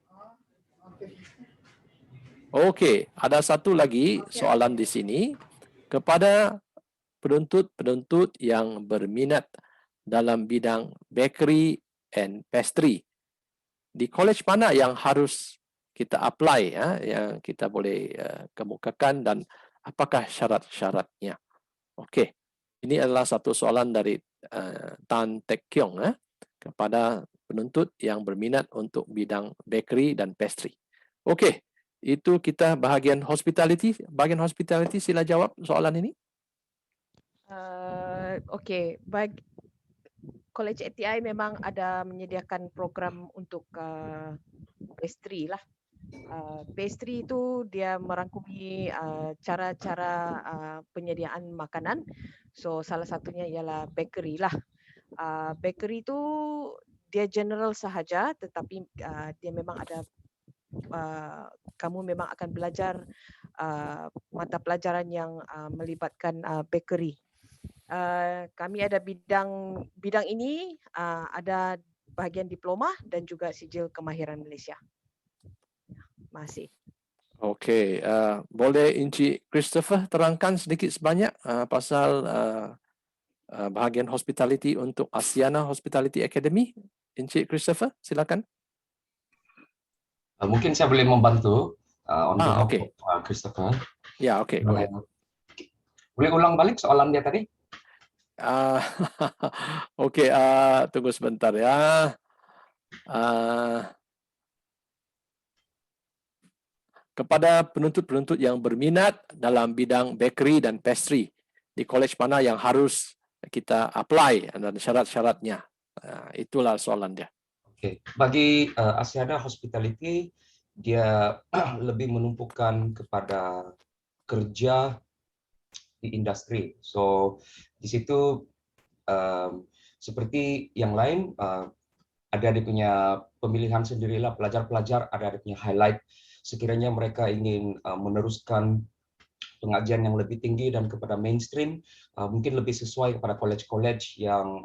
Speaker 1: Okey, ada satu lagi soalan di sini kepada penuntut-penuntut yang berminat dalam bidang bakery and pastry. Di college mana yang harus kita apply ya, yang kita boleh kemukakan dan apakah syarat-syaratnya? Okey. Ini adalah satu soalan dari Tan Tek Kiong kepada penuntut yang berminat untuk bidang bakery dan pastry. Okey. Itu kita bahagian hospitality. Bahagian hospitality sila jawab soalan ini.
Speaker 3: Okey, baik. College ATI memang ada menyediakan program untuk pastry lah. Pastry itu dia merangkumi cara-cara penyediaan makanan. So salah satunya ialah bakery lah. Bakery itu dia general sahaja, tetapi dia memang ada kamu memang akan belajar mata pelajaran yang melibatkan bakery. Kami ada bidang ini ada bahagian diploma dan juga sijil kemahiran Malaysia. Masih.
Speaker 1: Okey, boleh Encik Christopher terangkan sedikit sebanyak pasal bahagian hospitality untuk Asiana Hospitality Academy? Encik Christopher, silakan.
Speaker 13: Mungkin saya boleh membantu on behalf
Speaker 1: okay.
Speaker 13: of Christopher.
Speaker 1: Ya, okey.
Speaker 13: Boleh ulang balik soalan dia tadi?
Speaker 1: Okey, tunggu sebentar ya. Kepada penuntut-penuntut yang berminat dalam bidang bakery dan pastry, di kolej mana yang harus kita apply dan syarat-syaratnya? Itulah soalan dia.
Speaker 13: Oke, bagi Asiana Hospitality, dia lebih menumpukan kepada kerja di industri. So di situ seperti yang lain ada dia punya pemilihan sendirilah, pelajar-pelajar ada dia punya highlight sekiranya mereka ingin meneruskan pengajian yang lebih tinggi dan kepada mainstream, mungkin lebih sesuai kepada college-college yang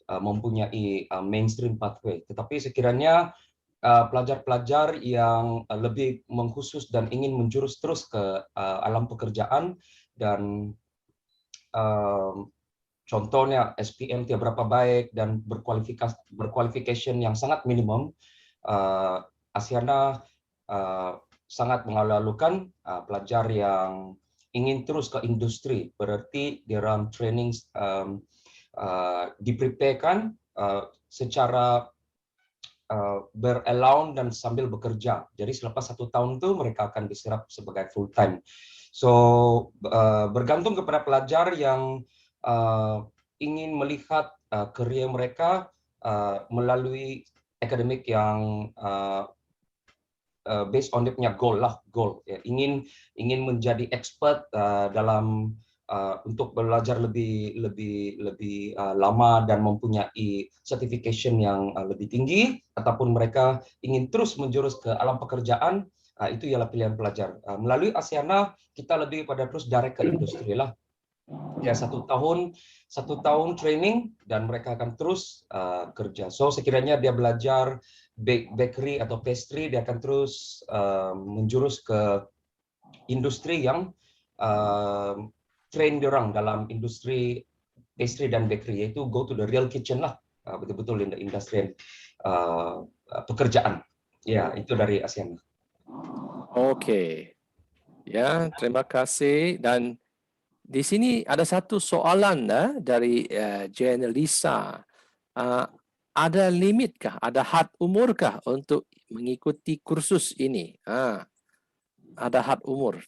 Speaker 13: mempunyai mainstream pathway. Tetapi sekiranya pelajar-pelajar yang lebih mengkhusus dan ingin menjurus terus ke alam pekerjaan dan contohnya SPM tidak berapa baik dan berkualifikasi yang sangat minimum, Asiana sangat mengalu-alukan pelajar yang ingin terus ke industri, berarti dia orang training dipreparekan secara berallowance dan sambil bekerja. Jadi selepas 1 tahun itu mereka akan diserap sebagai full time. So bergantung kepada pelajar yang ingin melihat kerjaya mereka melalui akademik yang based on dia punya goal lah, ya, ingin menjadi expert dalam untuk belajar lebih lama dan mempunyai certification yang lebih tinggi, ataupun mereka ingin terus menjurus ke alam pekerjaan, itu ialah pilihan pelajar. Melalui Asiana kita lebih pada terus direct ke industri lah. Ya, 1 tahun training dan mereka akan terus kerja. So sekiranya dia belajar bakery atau pastry, dia akan terus menjurus ke industri yang train diorang dalam industri pastry dan bakery, yaitu go to the real kitchen lah, betul-betul in the industri pekerjaan. Ya, itu dari Asiana.
Speaker 1: Okey. Ya, terima kasih. Dan di sini ada satu soalan dari Jane Lisa. Ada limitkah, ada had umurkah untuk mengikuti kursus ini? Ada had umur.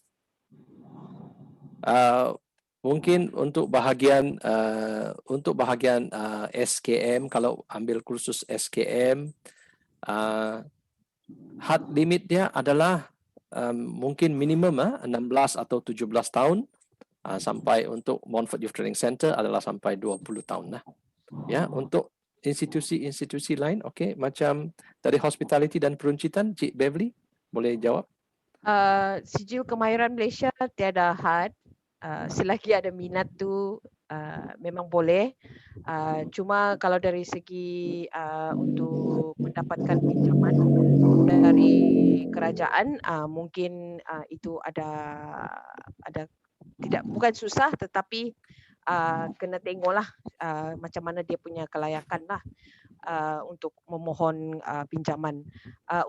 Speaker 1: Mungkin untuk bahagian SKM, kalau ambil kursus SKM, had limit dia adalah mungkin minimum 16 atau 17 tahun, sampai untuk Montfort Youth Training Center adalah sampai 20 tahun lah. Ya, untuk institusi-institusi lain, okey, macam dari hospitality dan peruncitan, Cik Beverly boleh jawab?
Speaker 3: Sijil kemahiran Malaysia tiada had. Selagi ada minat tu memang boleh. Cuma kalau dari segi untuk mendapatkan pinjaman dari kerajaan, mungkin itu ada tidak, bukan susah, tetapi kena tengoklah macam mana dia punya kelayakan lah untuk memohon pinjaman.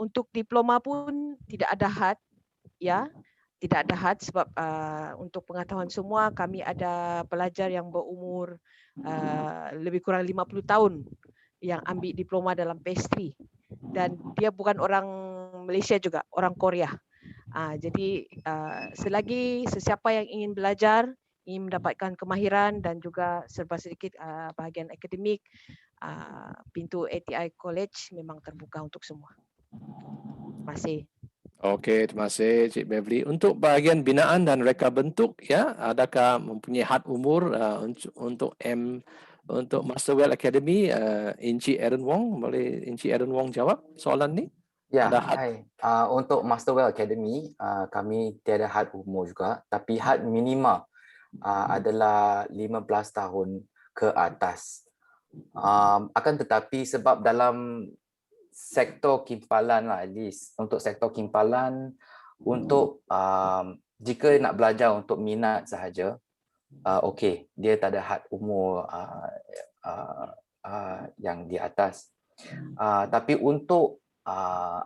Speaker 3: Untuk diploma pun tidak ada had, ya. Tidak ada had sebab untuk pengetahuan semua kami ada pelajar yang berumur lebih kurang 50 tahun yang ambil diploma dalam pastry, dan dia bukan orang Malaysia juga, orang Korea. Jadi selagi sesiapa yang ingin belajar, ingin mendapatkan kemahiran dan juga serba sedikit bahagian akademik, pintu ATI College memang terbuka untuk semua. Terima kasih.
Speaker 1: Okey, terima kasih Cik Beverly. Untuk bahagian binaan dan reka bentuk, ya, adakah mempunyai had umur untuk Masterwell Academy? Encik Aaron Wong, boleh Encik Aaron Wong jawab soalan ni?
Speaker 4: Ya,
Speaker 1: Ada had?
Speaker 4: hai. Untuk Masterwell Academy, kami tiada had umur juga, tapi had minima adalah 15 tahun ke atas. Akan tetapi sebab dalam sektor kimpalan lah, at least untuk sektor kimpalan, untuk jika nak belajar untuk minat sahaja, okey, dia tak ada had umur yang di atas. Tapi untuk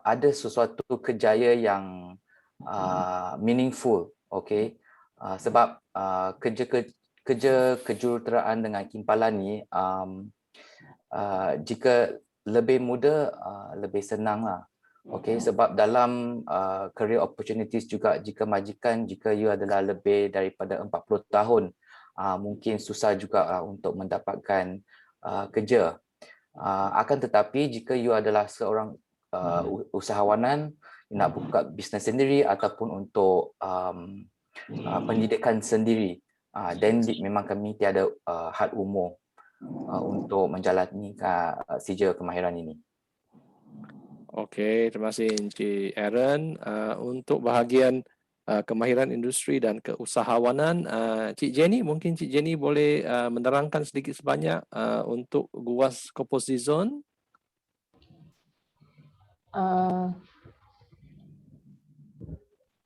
Speaker 4: ada sesuatu kejaya yang meaningful, okey, sebab kerja kejuruteraan dengan Kimpalan ni, jika lebih muda, lebih senang lah. Okay, sebab dalam career opportunities juga, jika majikan, jika you adalah lebih daripada 40 tahun, mungkin susah juga untuk mendapatkan kerja. Akan tetapi jika you adalah seorang usahawanan, nak buka bisnes sendiri ataupun untuk pendidikan sendiri, then memang kami tiada had umur untuk menjalani sijil kemahiran ini.
Speaker 1: Okey, terima kasih Encik Aaron. Untuk bahagian kemahiran industri dan keusahawanan, Cik Jenny, mungkin Cik Jenny boleh menerangkan sedikit sebanyak untuk GUAS Composite Zone.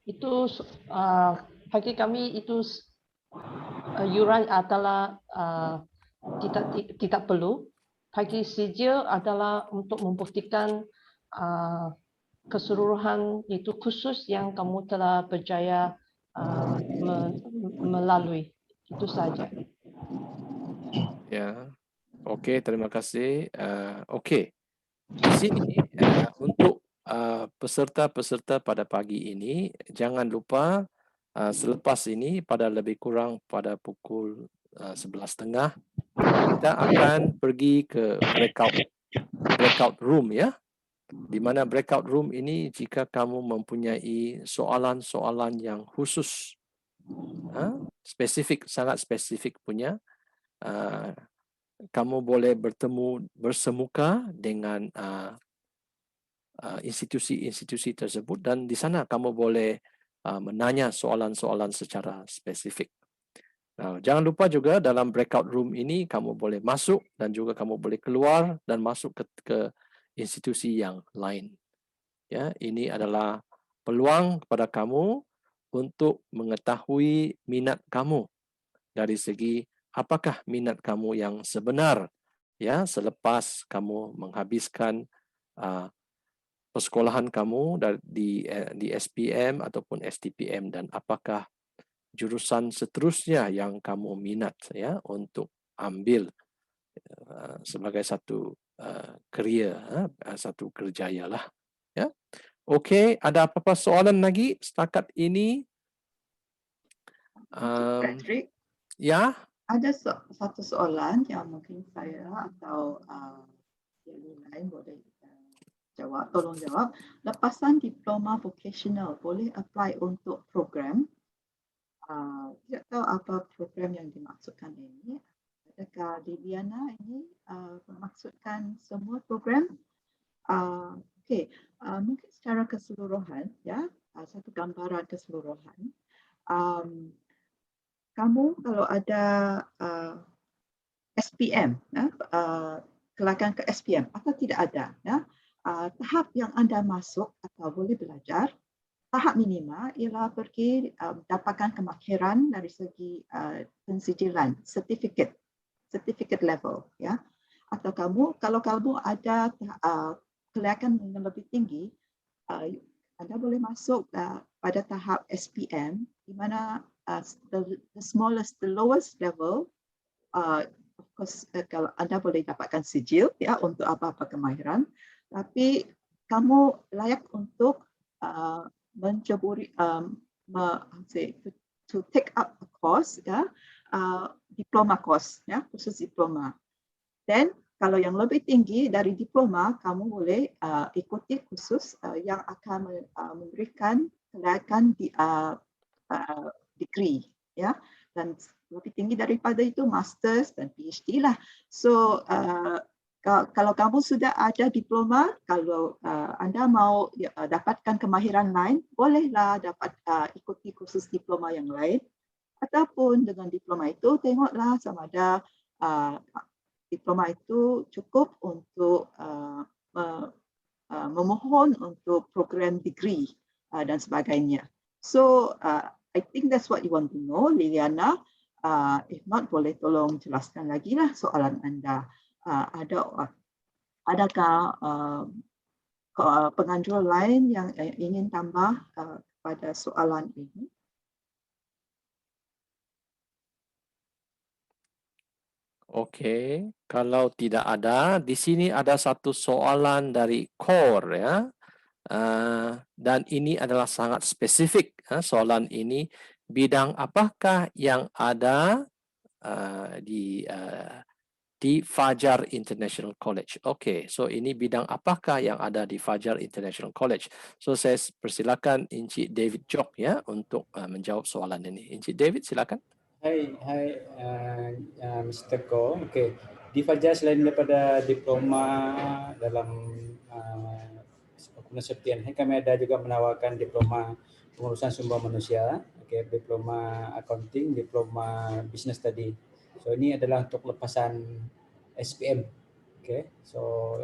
Speaker 12: Itu bagi kami itu yuran adalah tidak perlu. Bagi sijil adalah untuk membuktikan keseluruhan itu khusus yang kamu telah berjaya melalui. Itu saja.
Speaker 1: Ya, okey, terima kasih. Okey, di sini untuk peserta-peserta pada pagi ini, jangan lupa selepas ini pada lebih kurang pada pukul 11.30 kita akan pergi ke breakout room, ya. Di mana breakout room ini, jika kamu mempunyai soalan-soalan yang khusus, spesifik, sangat spesifik punya, kamu boleh bertemu bersemuka dengan institusi-institusi tersebut, dan di sana kamu boleh menanya soalan-soalan secara spesifik. Jangan lupa juga dalam breakout room ini kamu boleh masuk dan juga kamu boleh keluar dan masuk ke institusi yang lain. Ya, ini adalah peluang kepada kamu untuk mengetahui minat kamu dari segi apakah minat kamu yang sebenar, ya, selepas kamu menghabiskan persekolahan kamu di SPM ataupun STPM, dan apakah jurusan seterusnya yang kamu minat, ya, untuk ambil sebagai satu career, satu kerjaya lah, ya. Okey, ada apa-apa soalan lagi setakat ini?
Speaker 6: Patrick,
Speaker 1: Ya.
Speaker 6: ada satu soalan yang mungkin saya atau yang lain boleh jawab, tolong jawab. Lepasan diploma vocational boleh apply untuk program? Tidak tahu apa program yang dimaksudkan ini. Adakah Liliana ini memaksudkan semua program? Okey, mungkin secara keseluruhan, ya, satu gambaran keseluruhan. Kamu kalau ada SPM, kelakan ke SPM atau tidak ada, ya, tahap yang anda masuk atau boleh belajar, tahap minima ialah pergi dapatkan kemakhiran dari segi pensijilan, certificate level, ya. Atau kalau kamu ada kelayakan yang lebih tinggi, anda boleh masuk pada tahap SPM, di mana the lowest level, of course, kalau anda boleh dapatkan sijil, ya, untuk apa-apa kemahiran, tapi kamu layak untuk menceburi to take up a course, ya, diploma course, ya, khusus diploma. Dan kalau yang lebih tinggi dari diploma, kamu boleh ikuti khusus yang akan memberikan kelayakan degree, ya, dan lebih tinggi daripada itu masters dan PhD lah. So kalau kamu sudah ada diploma, kalau anda mau dapatkan kemahiran lain, bolehlah dapat ikuti kursus diploma yang lain, ataupun dengan diploma itu tengoklah sama ada diploma itu cukup untuk memohon untuk program degree dan sebagainya. So I think that's what you want to know, Liliana. If not, boleh tolong jelaskan lagi lah soalan anda. Adakah penganjur lain yang ingin tambah pada soalan ini?
Speaker 1: Okey, kalau tidak ada, di sini ada satu soalan dari Core ya. Dan ini adalah sangat spesifik soalan ini. Bidang apakah yang ada di Fajar International College? Okey, so ini bidang apakah yang ada di Fajar International College? So saya persilakan Encik David Jock ya untuk menjawab soalan ini. Encik David, silakan.
Speaker 14: Hai, Mr. Ko. Okey, di Fajar selain daripada diploma dalam seperti ini, kami ada juga menawarkan diploma pengurusan sumber manusia, diploma accounting, diploma business study. So ini adalah untuk lepasan SPM. So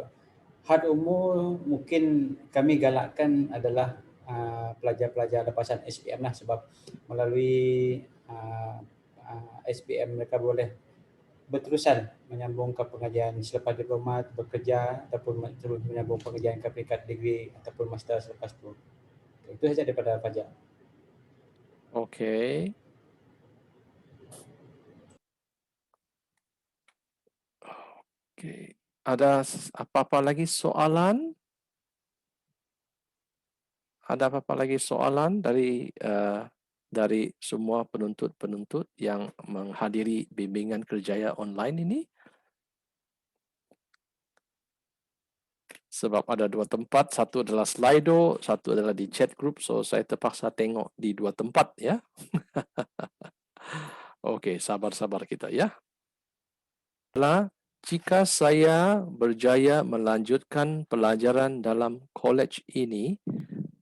Speaker 14: had umur mungkin kami galakkan adalah pelajar-pelajar lepasan SPM lah, sebab melalui SPM mereka boleh berterusan menyambung ke pengajian selepas diploma, bekerja ataupun terus menyambung pengajian ke peringkat degree ataupun master selepas itu. Itu saja daripada Fajar.
Speaker 1: Okey. Okey. Ada apa-apa lagi soalan? Ada apa-apa lagi soalan dari semua penuntut-penuntut yang menghadiri bimbingan kerjaya online ini? Sebab ada dua tempat, satu adalah Slido, satu adalah di chat group, so saya terpaksa tengok di dua tempat ya. Okey, sabar-sabar kita ya. Jika saya berjaya melanjutkan pelajaran dalam college ini,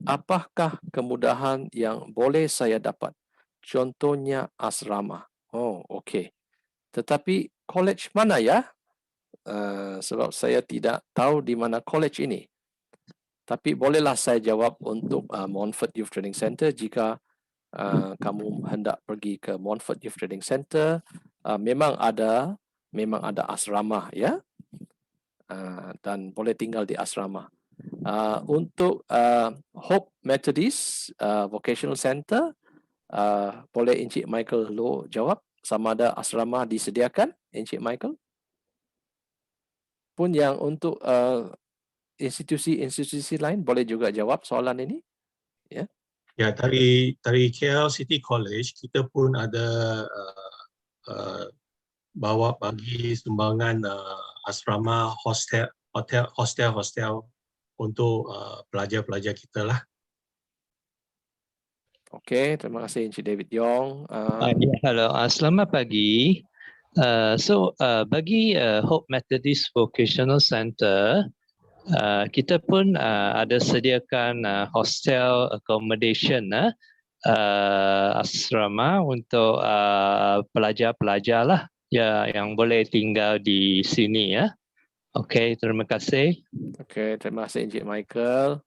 Speaker 1: apakah kemudahan yang boleh saya dapat? Contohnya asrama. Oh, okey. Tetapi college mana ya? Sebab saya tidak tahu di mana college ini. Tapi bolehlah saya jawab untuk Montfort Youth Training Center. Jika kamu hendak pergi ke Montfort Youth Training Center, memang ada asrama ya, dan boleh tinggal di asrama. Untuk Hope Methodist Vocational Center, boleh Encik Michael Loh jawab sama ada asrama disediakan, Encik Michael? Pun yang untuk institusi lain boleh juga jawab soalan ini. Ya.
Speaker 11: Ya, dari KL City College kita pun ada bawa bagi sumbangan asrama, hostel untuk pelajar-pelajar kita lah.
Speaker 1: Okey, terima kasih Encik David Yong.
Speaker 15: Halo, selamat pagi. Bagi Hope Methodist Vocational Center, kita pun ada sediakan hostel accommodation, asrama untuk pelajar-pelajar lah ya, yang boleh tinggal di sini ya. Okey, terima kasih.
Speaker 1: Okey, terima kasih Encik Michael.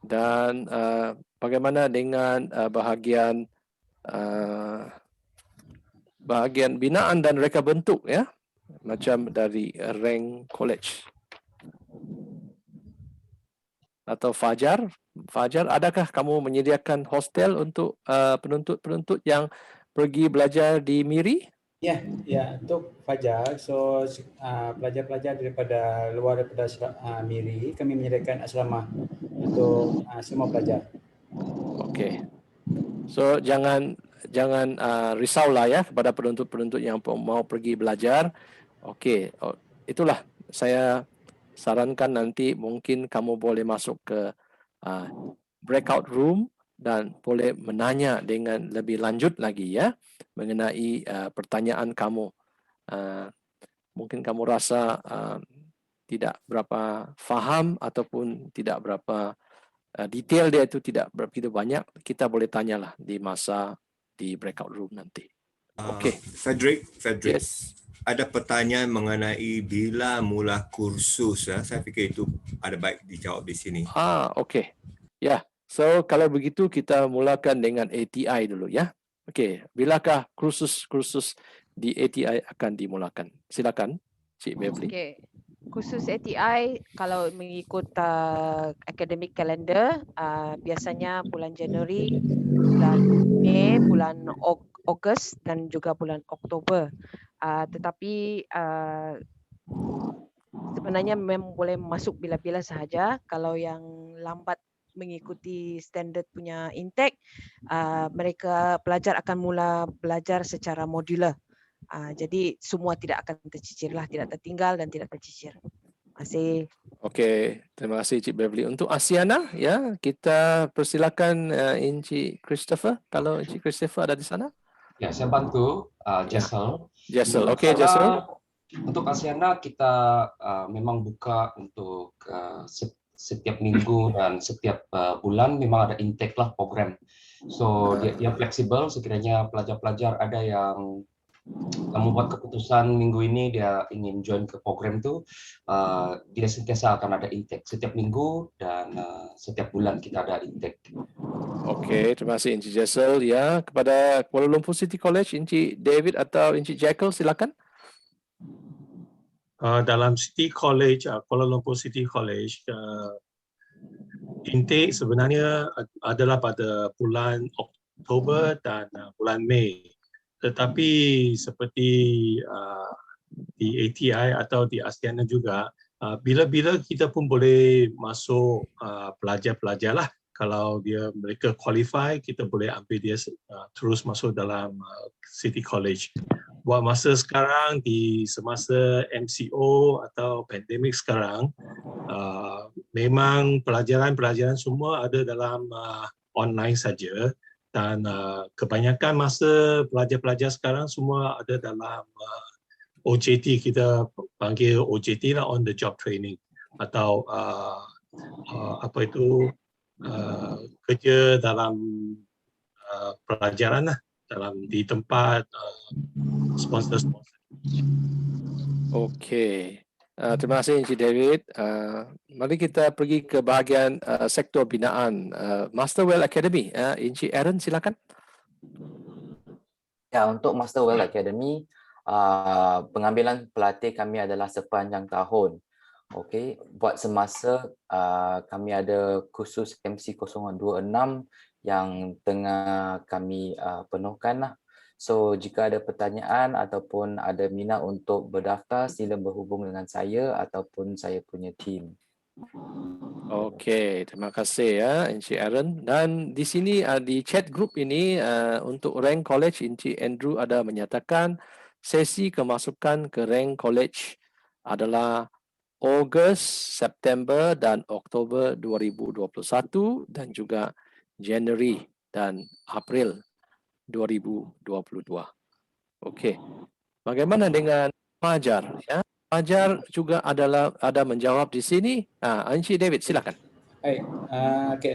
Speaker 1: Dan bagaimana dengan bahagian binaan dan reka bentuk ya, macam dari rank college atau Fajar? Fajar, adakah kamu menyediakan hostel untuk penuntut-penuntut yang pergi belajar di Miri?
Speaker 14: Ya, untuk Fajar, so pelajar-pelajar daripada luar daripada Miri, kami menyediakan asrama untuk semua pelajar.
Speaker 1: Okey. So jangan risaulah ya kepada penuntut-penuntut yang mau pergi belajar. Okey, itulah saya sarankan nanti mungkin kamu boleh masuk ke breakout room dan boleh menanya dengan lebih lanjut lagi ya mengenai pertanyaan kamu. Mungkin kamu rasa tidak berapa faham ataupun tidak berapa detail dia itu tidak begitu banyak, kita boleh tanyalah di masa di breakout room nanti. Okey.
Speaker 16: Frederick,
Speaker 1: Yes.
Speaker 16: ada pertanyaan mengenai bila mula kursus. Saya fikir itu ada baik dijawab di sini.
Speaker 1: Okey. Ya. So kalau begitu kita mulakan dengan ATI dulu ya. Okey, bilakah kursus di ATI akan dimulakan? Silakan, Cik Beverly.
Speaker 3: Okey. Khusus ATI kalau mengikut academic calendar, biasanya bulan Januari, bulan Mei, bulan Ogos dan juga bulan Oktober Tetapi sebenarnya memang boleh masuk bila-bila sahaja. Kalau yang lambat mengikuti standard punya intake, mereka pelajar akan mula belajar secara modular. Jadi semua tidak akan tercicir lah, tidak tertinggal dan tidak tercicir. Terima kasih.
Speaker 1: Okey, terima kasih Cik Beverly. Untuk Asiana, ya, kita persilakan Encik Christopher. Kalau Encik Christopher ada di sana.
Speaker 13: Ya, saya bantu Jessel.
Speaker 1: Jessel,
Speaker 13: Untuk
Speaker 1: okey Jessel.
Speaker 13: Untuk Asiana kita memang buka untuk setiap minggu dan setiap bulan memang ada intake lah program. So dia fleksibel, sekiranya pelajar-pelajar ada yang membuat keputusan minggu ini dia ingin join ke program itu, dia sentiasa akan ada intake setiap minggu dan setiap bulan kita ada intake.
Speaker 1: Okey, terima kasih Encik Jessel. Ya, kepada Kuala Lumpur City College, Encik David atau Encik Jekyll, silakan.
Speaker 11: Dalam City College, Kuala Lumpur City College, intake sebenarnya adalah pada bulan Oktober dan bulan Mei. Tetapi seperti di ATI atau di Asiana juga, bila-bila kita pun boleh masuk pelajar-pelajar lah. Kalau mereka qualify, kita boleh ambil dia terus masuk dalam City College. Buat masa sekarang, di semasa MCO atau pandemik sekarang, memang pelajaran-pelajaran semua ada dalam online saja, dan kebanyakan masa pelajar-pelajar sekarang semua ada dalam OJT, kita panggil OJT lah, on the job training, atau kerja dalam pelajaran lah, di tempat sponsor-sponsor.
Speaker 1: Okey. Terima kasih Encik David. Mari kita pergi ke bahagian sektor binaan. Masterwell Academy. Encik Aaron, silakan.
Speaker 4: Ya, untuk Masterwell Academy, pengambilan pelatih kami adalah sepanjang tahun. Okey, buat semasa kami ada kursus MC026 yang tengah kami penuhkan lah. So, jika ada pertanyaan ataupun ada minat untuk berdaftar, sila berhubung dengan saya ataupun saya punya tim.
Speaker 1: Okey, terima kasih ya Encik Aaron. Dan di sini di chat group ini untuk rank college, Encik Andrew ada menyatakan sesi kemasukan ke rank college adalah Ogos, September dan Oktober 2021 dan juga Januari dan April 2022. Okey. Bagaimana dengan pelajar ya? Pelajar juga ada menjawab di sini. Encik David, silakan.
Speaker 14: Baik,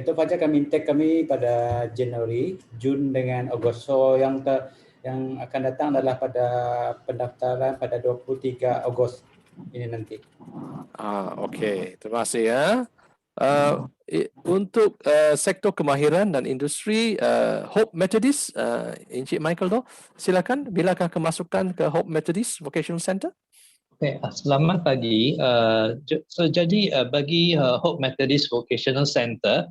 Speaker 14: untuk pelajar kami pada Januari, Jun dengan Ogos. So yang akan datang adalah pada pendaftaran pada 23 Ogos ini nanti.
Speaker 1: Okey, terima kasih ya. Untuk sektor kemahiran dan industri, Hope Methodist, Encik Michael silakan. Bilakah kemasukan ke Hope Methodist Vocational Center?
Speaker 15: Okay, selamat pagi. Jadi bagi Hope Methodist Vocational Center,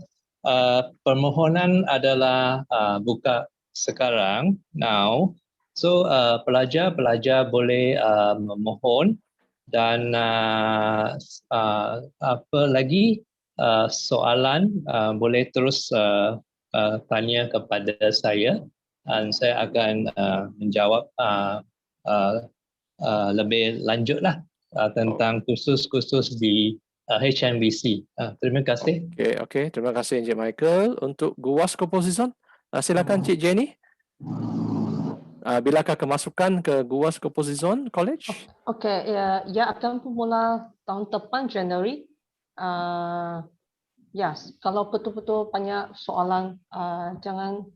Speaker 15: permohonan adalah buka sekarang, now. So pelajar boleh memohon dan apa lagi soalan boleh terus tanya kepada saya dan saya akan menjawab lebih lanjutlah tentang kursus-kursus di HNBC. Terima kasih.
Speaker 1: Okey, terima kasih Encik Michael. Untuk GUAS Composition, silakan Cik Jenny. Bilakah kemasukan ke GUAS Composition College?
Speaker 12: Okey, ya akan bermula tahun depan Januari. Yes, kalau betul-betul banyak soalan, jangan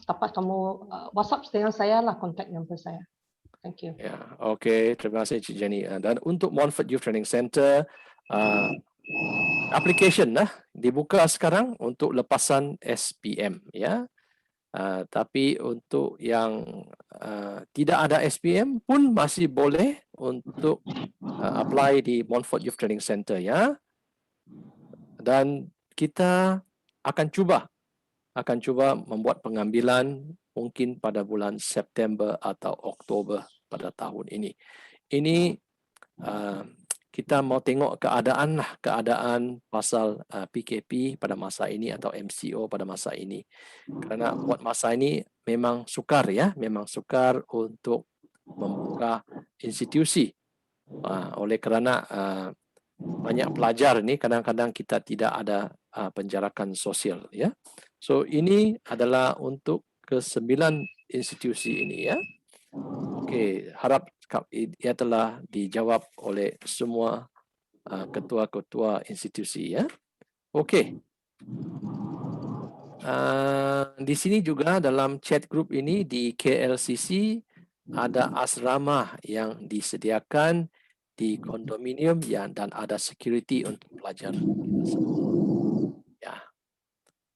Speaker 12: dapat kamu WhatsApp dengan saya lah, kontak nombor saya. Thank you.
Speaker 1: Ya, okey, terima kasih Cik Jenny. Dan untuk Montfort Youth Training Center, application dibuka sekarang untuk lepasan SPM ya. Tapi untuk yang tidak ada SPM pun masih boleh untuk apply di Montfort Youth Training Center ya. Dan kita akan cuba membuat pengambilan mungkin pada bulan September atau Oktober pada tahun ini. Ini kita mau tengok keadaan pasal PKP pada masa ini atau MCO pada masa ini. Kerana buat masa ini memang sukar untuk membuka institusi. Oleh kerana banyak pelajar ni kadang-kadang kita tidak ada penjarakan sosial, ya. So ini adalah untuk ke-9 institusi ini, ya. Okey, harap ia telah dijawab oleh semua ketua-ketua institusi, ya. Okey. Di sini juga dalam chat group ini di KLCC ada asrama yang disediakan di kondominium dan ada security untuk pelajar kita semua. Ya.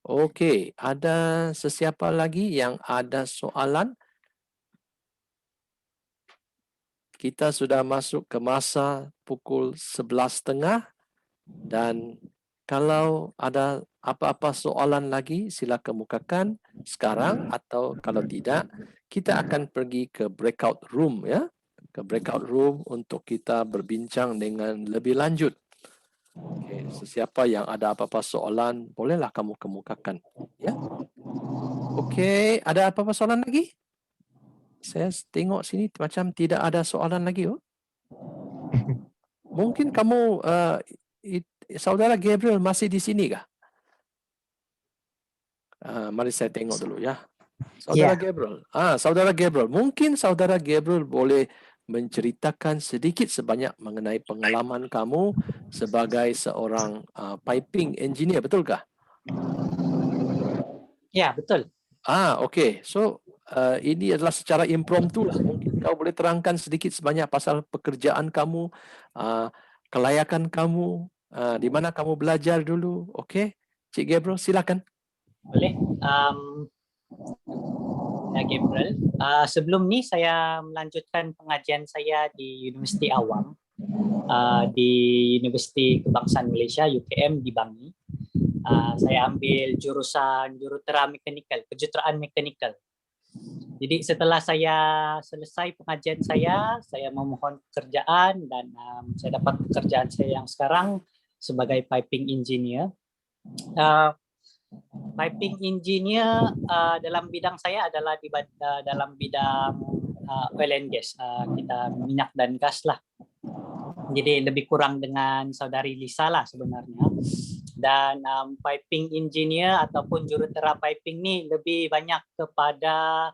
Speaker 1: Okey, ada sesiapa lagi yang ada soalan? Kita sudah masuk ke masa pukul 11.30 dan kalau ada apa-apa soalan lagi sila kemukakan sekarang atau kalau tidak kita akan pergi ke breakout room, ya. Ke breakout room untuk kita berbincang dengan lebih lanjut. Okey, sesiapa yang ada apa-apa soalan bolehlah kamu kemukakan, ya. Okey, ada apa-apa soalan lagi? Saya tengok sini macam tidak ada soalan lagi, oh. Mungkin kamu saudara Gabriel masih di sini kah? Mari saya tengok dulu, ya. Saudara Gabriel. Saudara Gabriel, mungkin saudara Gabriel boleh menceritakan sedikit sebanyak mengenai pengalaman kamu sebagai seorang piping engineer, betulkah?
Speaker 17: Ya, betul.
Speaker 1: Okey. So ini adalah secara impromptu lah. Mungkin kau boleh terangkan sedikit sebanyak pasal pekerjaan kamu, kelayakan kamu, di mana kamu belajar dulu. Okey, Cik Gabriel, silakan.
Speaker 17: Boleh. Ya, Gabriel. Sebelum ni saya melanjutkan pengajian saya di Universiti Awam, di Universiti Kebangsaan Malaysia UKM di Bangi. Saya ambil jurusan jurutera mekanikal, kejuruteraan mekanikal. Jadi setelah saya selesai pengajian saya memohon pekerjaan dan saya dapat pekerjaan saya yang sekarang sebagai piping engineer. Piping engineer dalam bidang saya adalah dalam bidang oil and gas, kita minyak dan gas lah. Jadi lebih kurang dengan saudari Lisa lah sebenarnya. Dan piping engineer ataupun jurutera piping ni lebih banyak kepada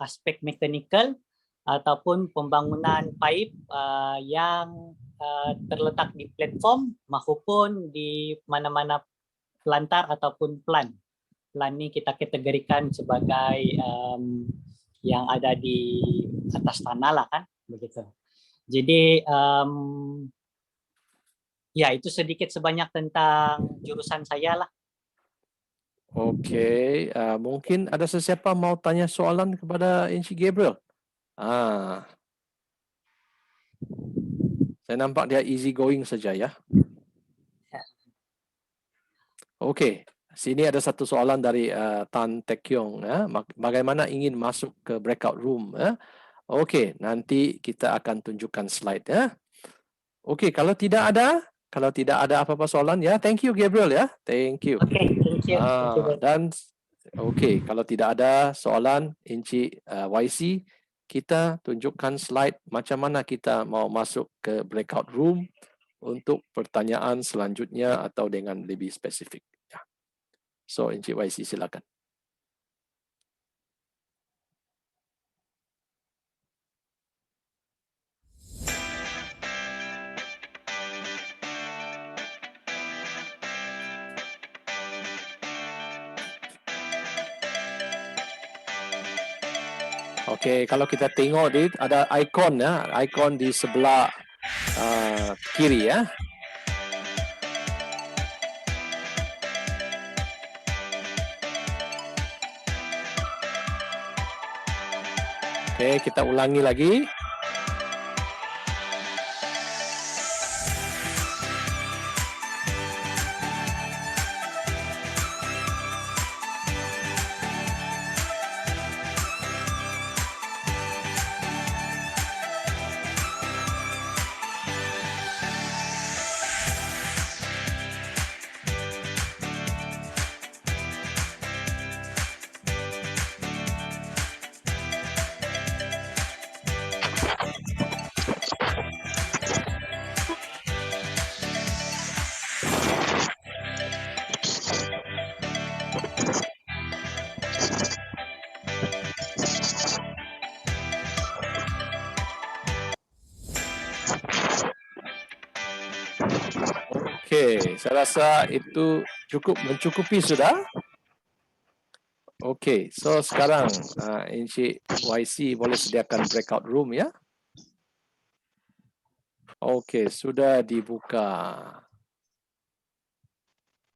Speaker 17: aspek mekanikal ataupun pembangunan pipe yang terletak di platform maupun di mana-mana pelantar ataupun plant. Plant ni kita kategorikan sebagai yang ada di atas tanah lah kan, begitu. Jadi ya itu sedikit sebanyak tentang jurusan saya lah.
Speaker 1: Okey, mungkin ada sesiapa mau tanya soalan kepada Encik Gabriel? Saya nampak dia easy going saja, ya. Okey, sini ada satu soalan dari Tan Tek Kiong, ya. Bagaimana ingin masuk ke breakout room, ya? Okey, nanti kita akan tunjukkan slide, ya. Okey, kalau tidak ada apa-apa soalan, ya, thank you Gabriel, ya. Thank you.
Speaker 17: Okey, thank you.
Speaker 1: Dan okey, kalau tidak ada soalan Encik YC, kita tunjukkan slide macam mana kita mau masuk ke breakout room untuk pertanyaan selanjutnya atau dengan lebih spesifik, ya. So Encik YC silakan. Okey, kalau kita tengok ada ikon, ya, ikon di sebelah kiri, ya. Okey, kita ulangi lagi. Okey, saya rasa itu cukup mencukupi sudah. Okey, so sekarang Encik YC boleh sediakan breakout room ya. Okey, sudah dibuka.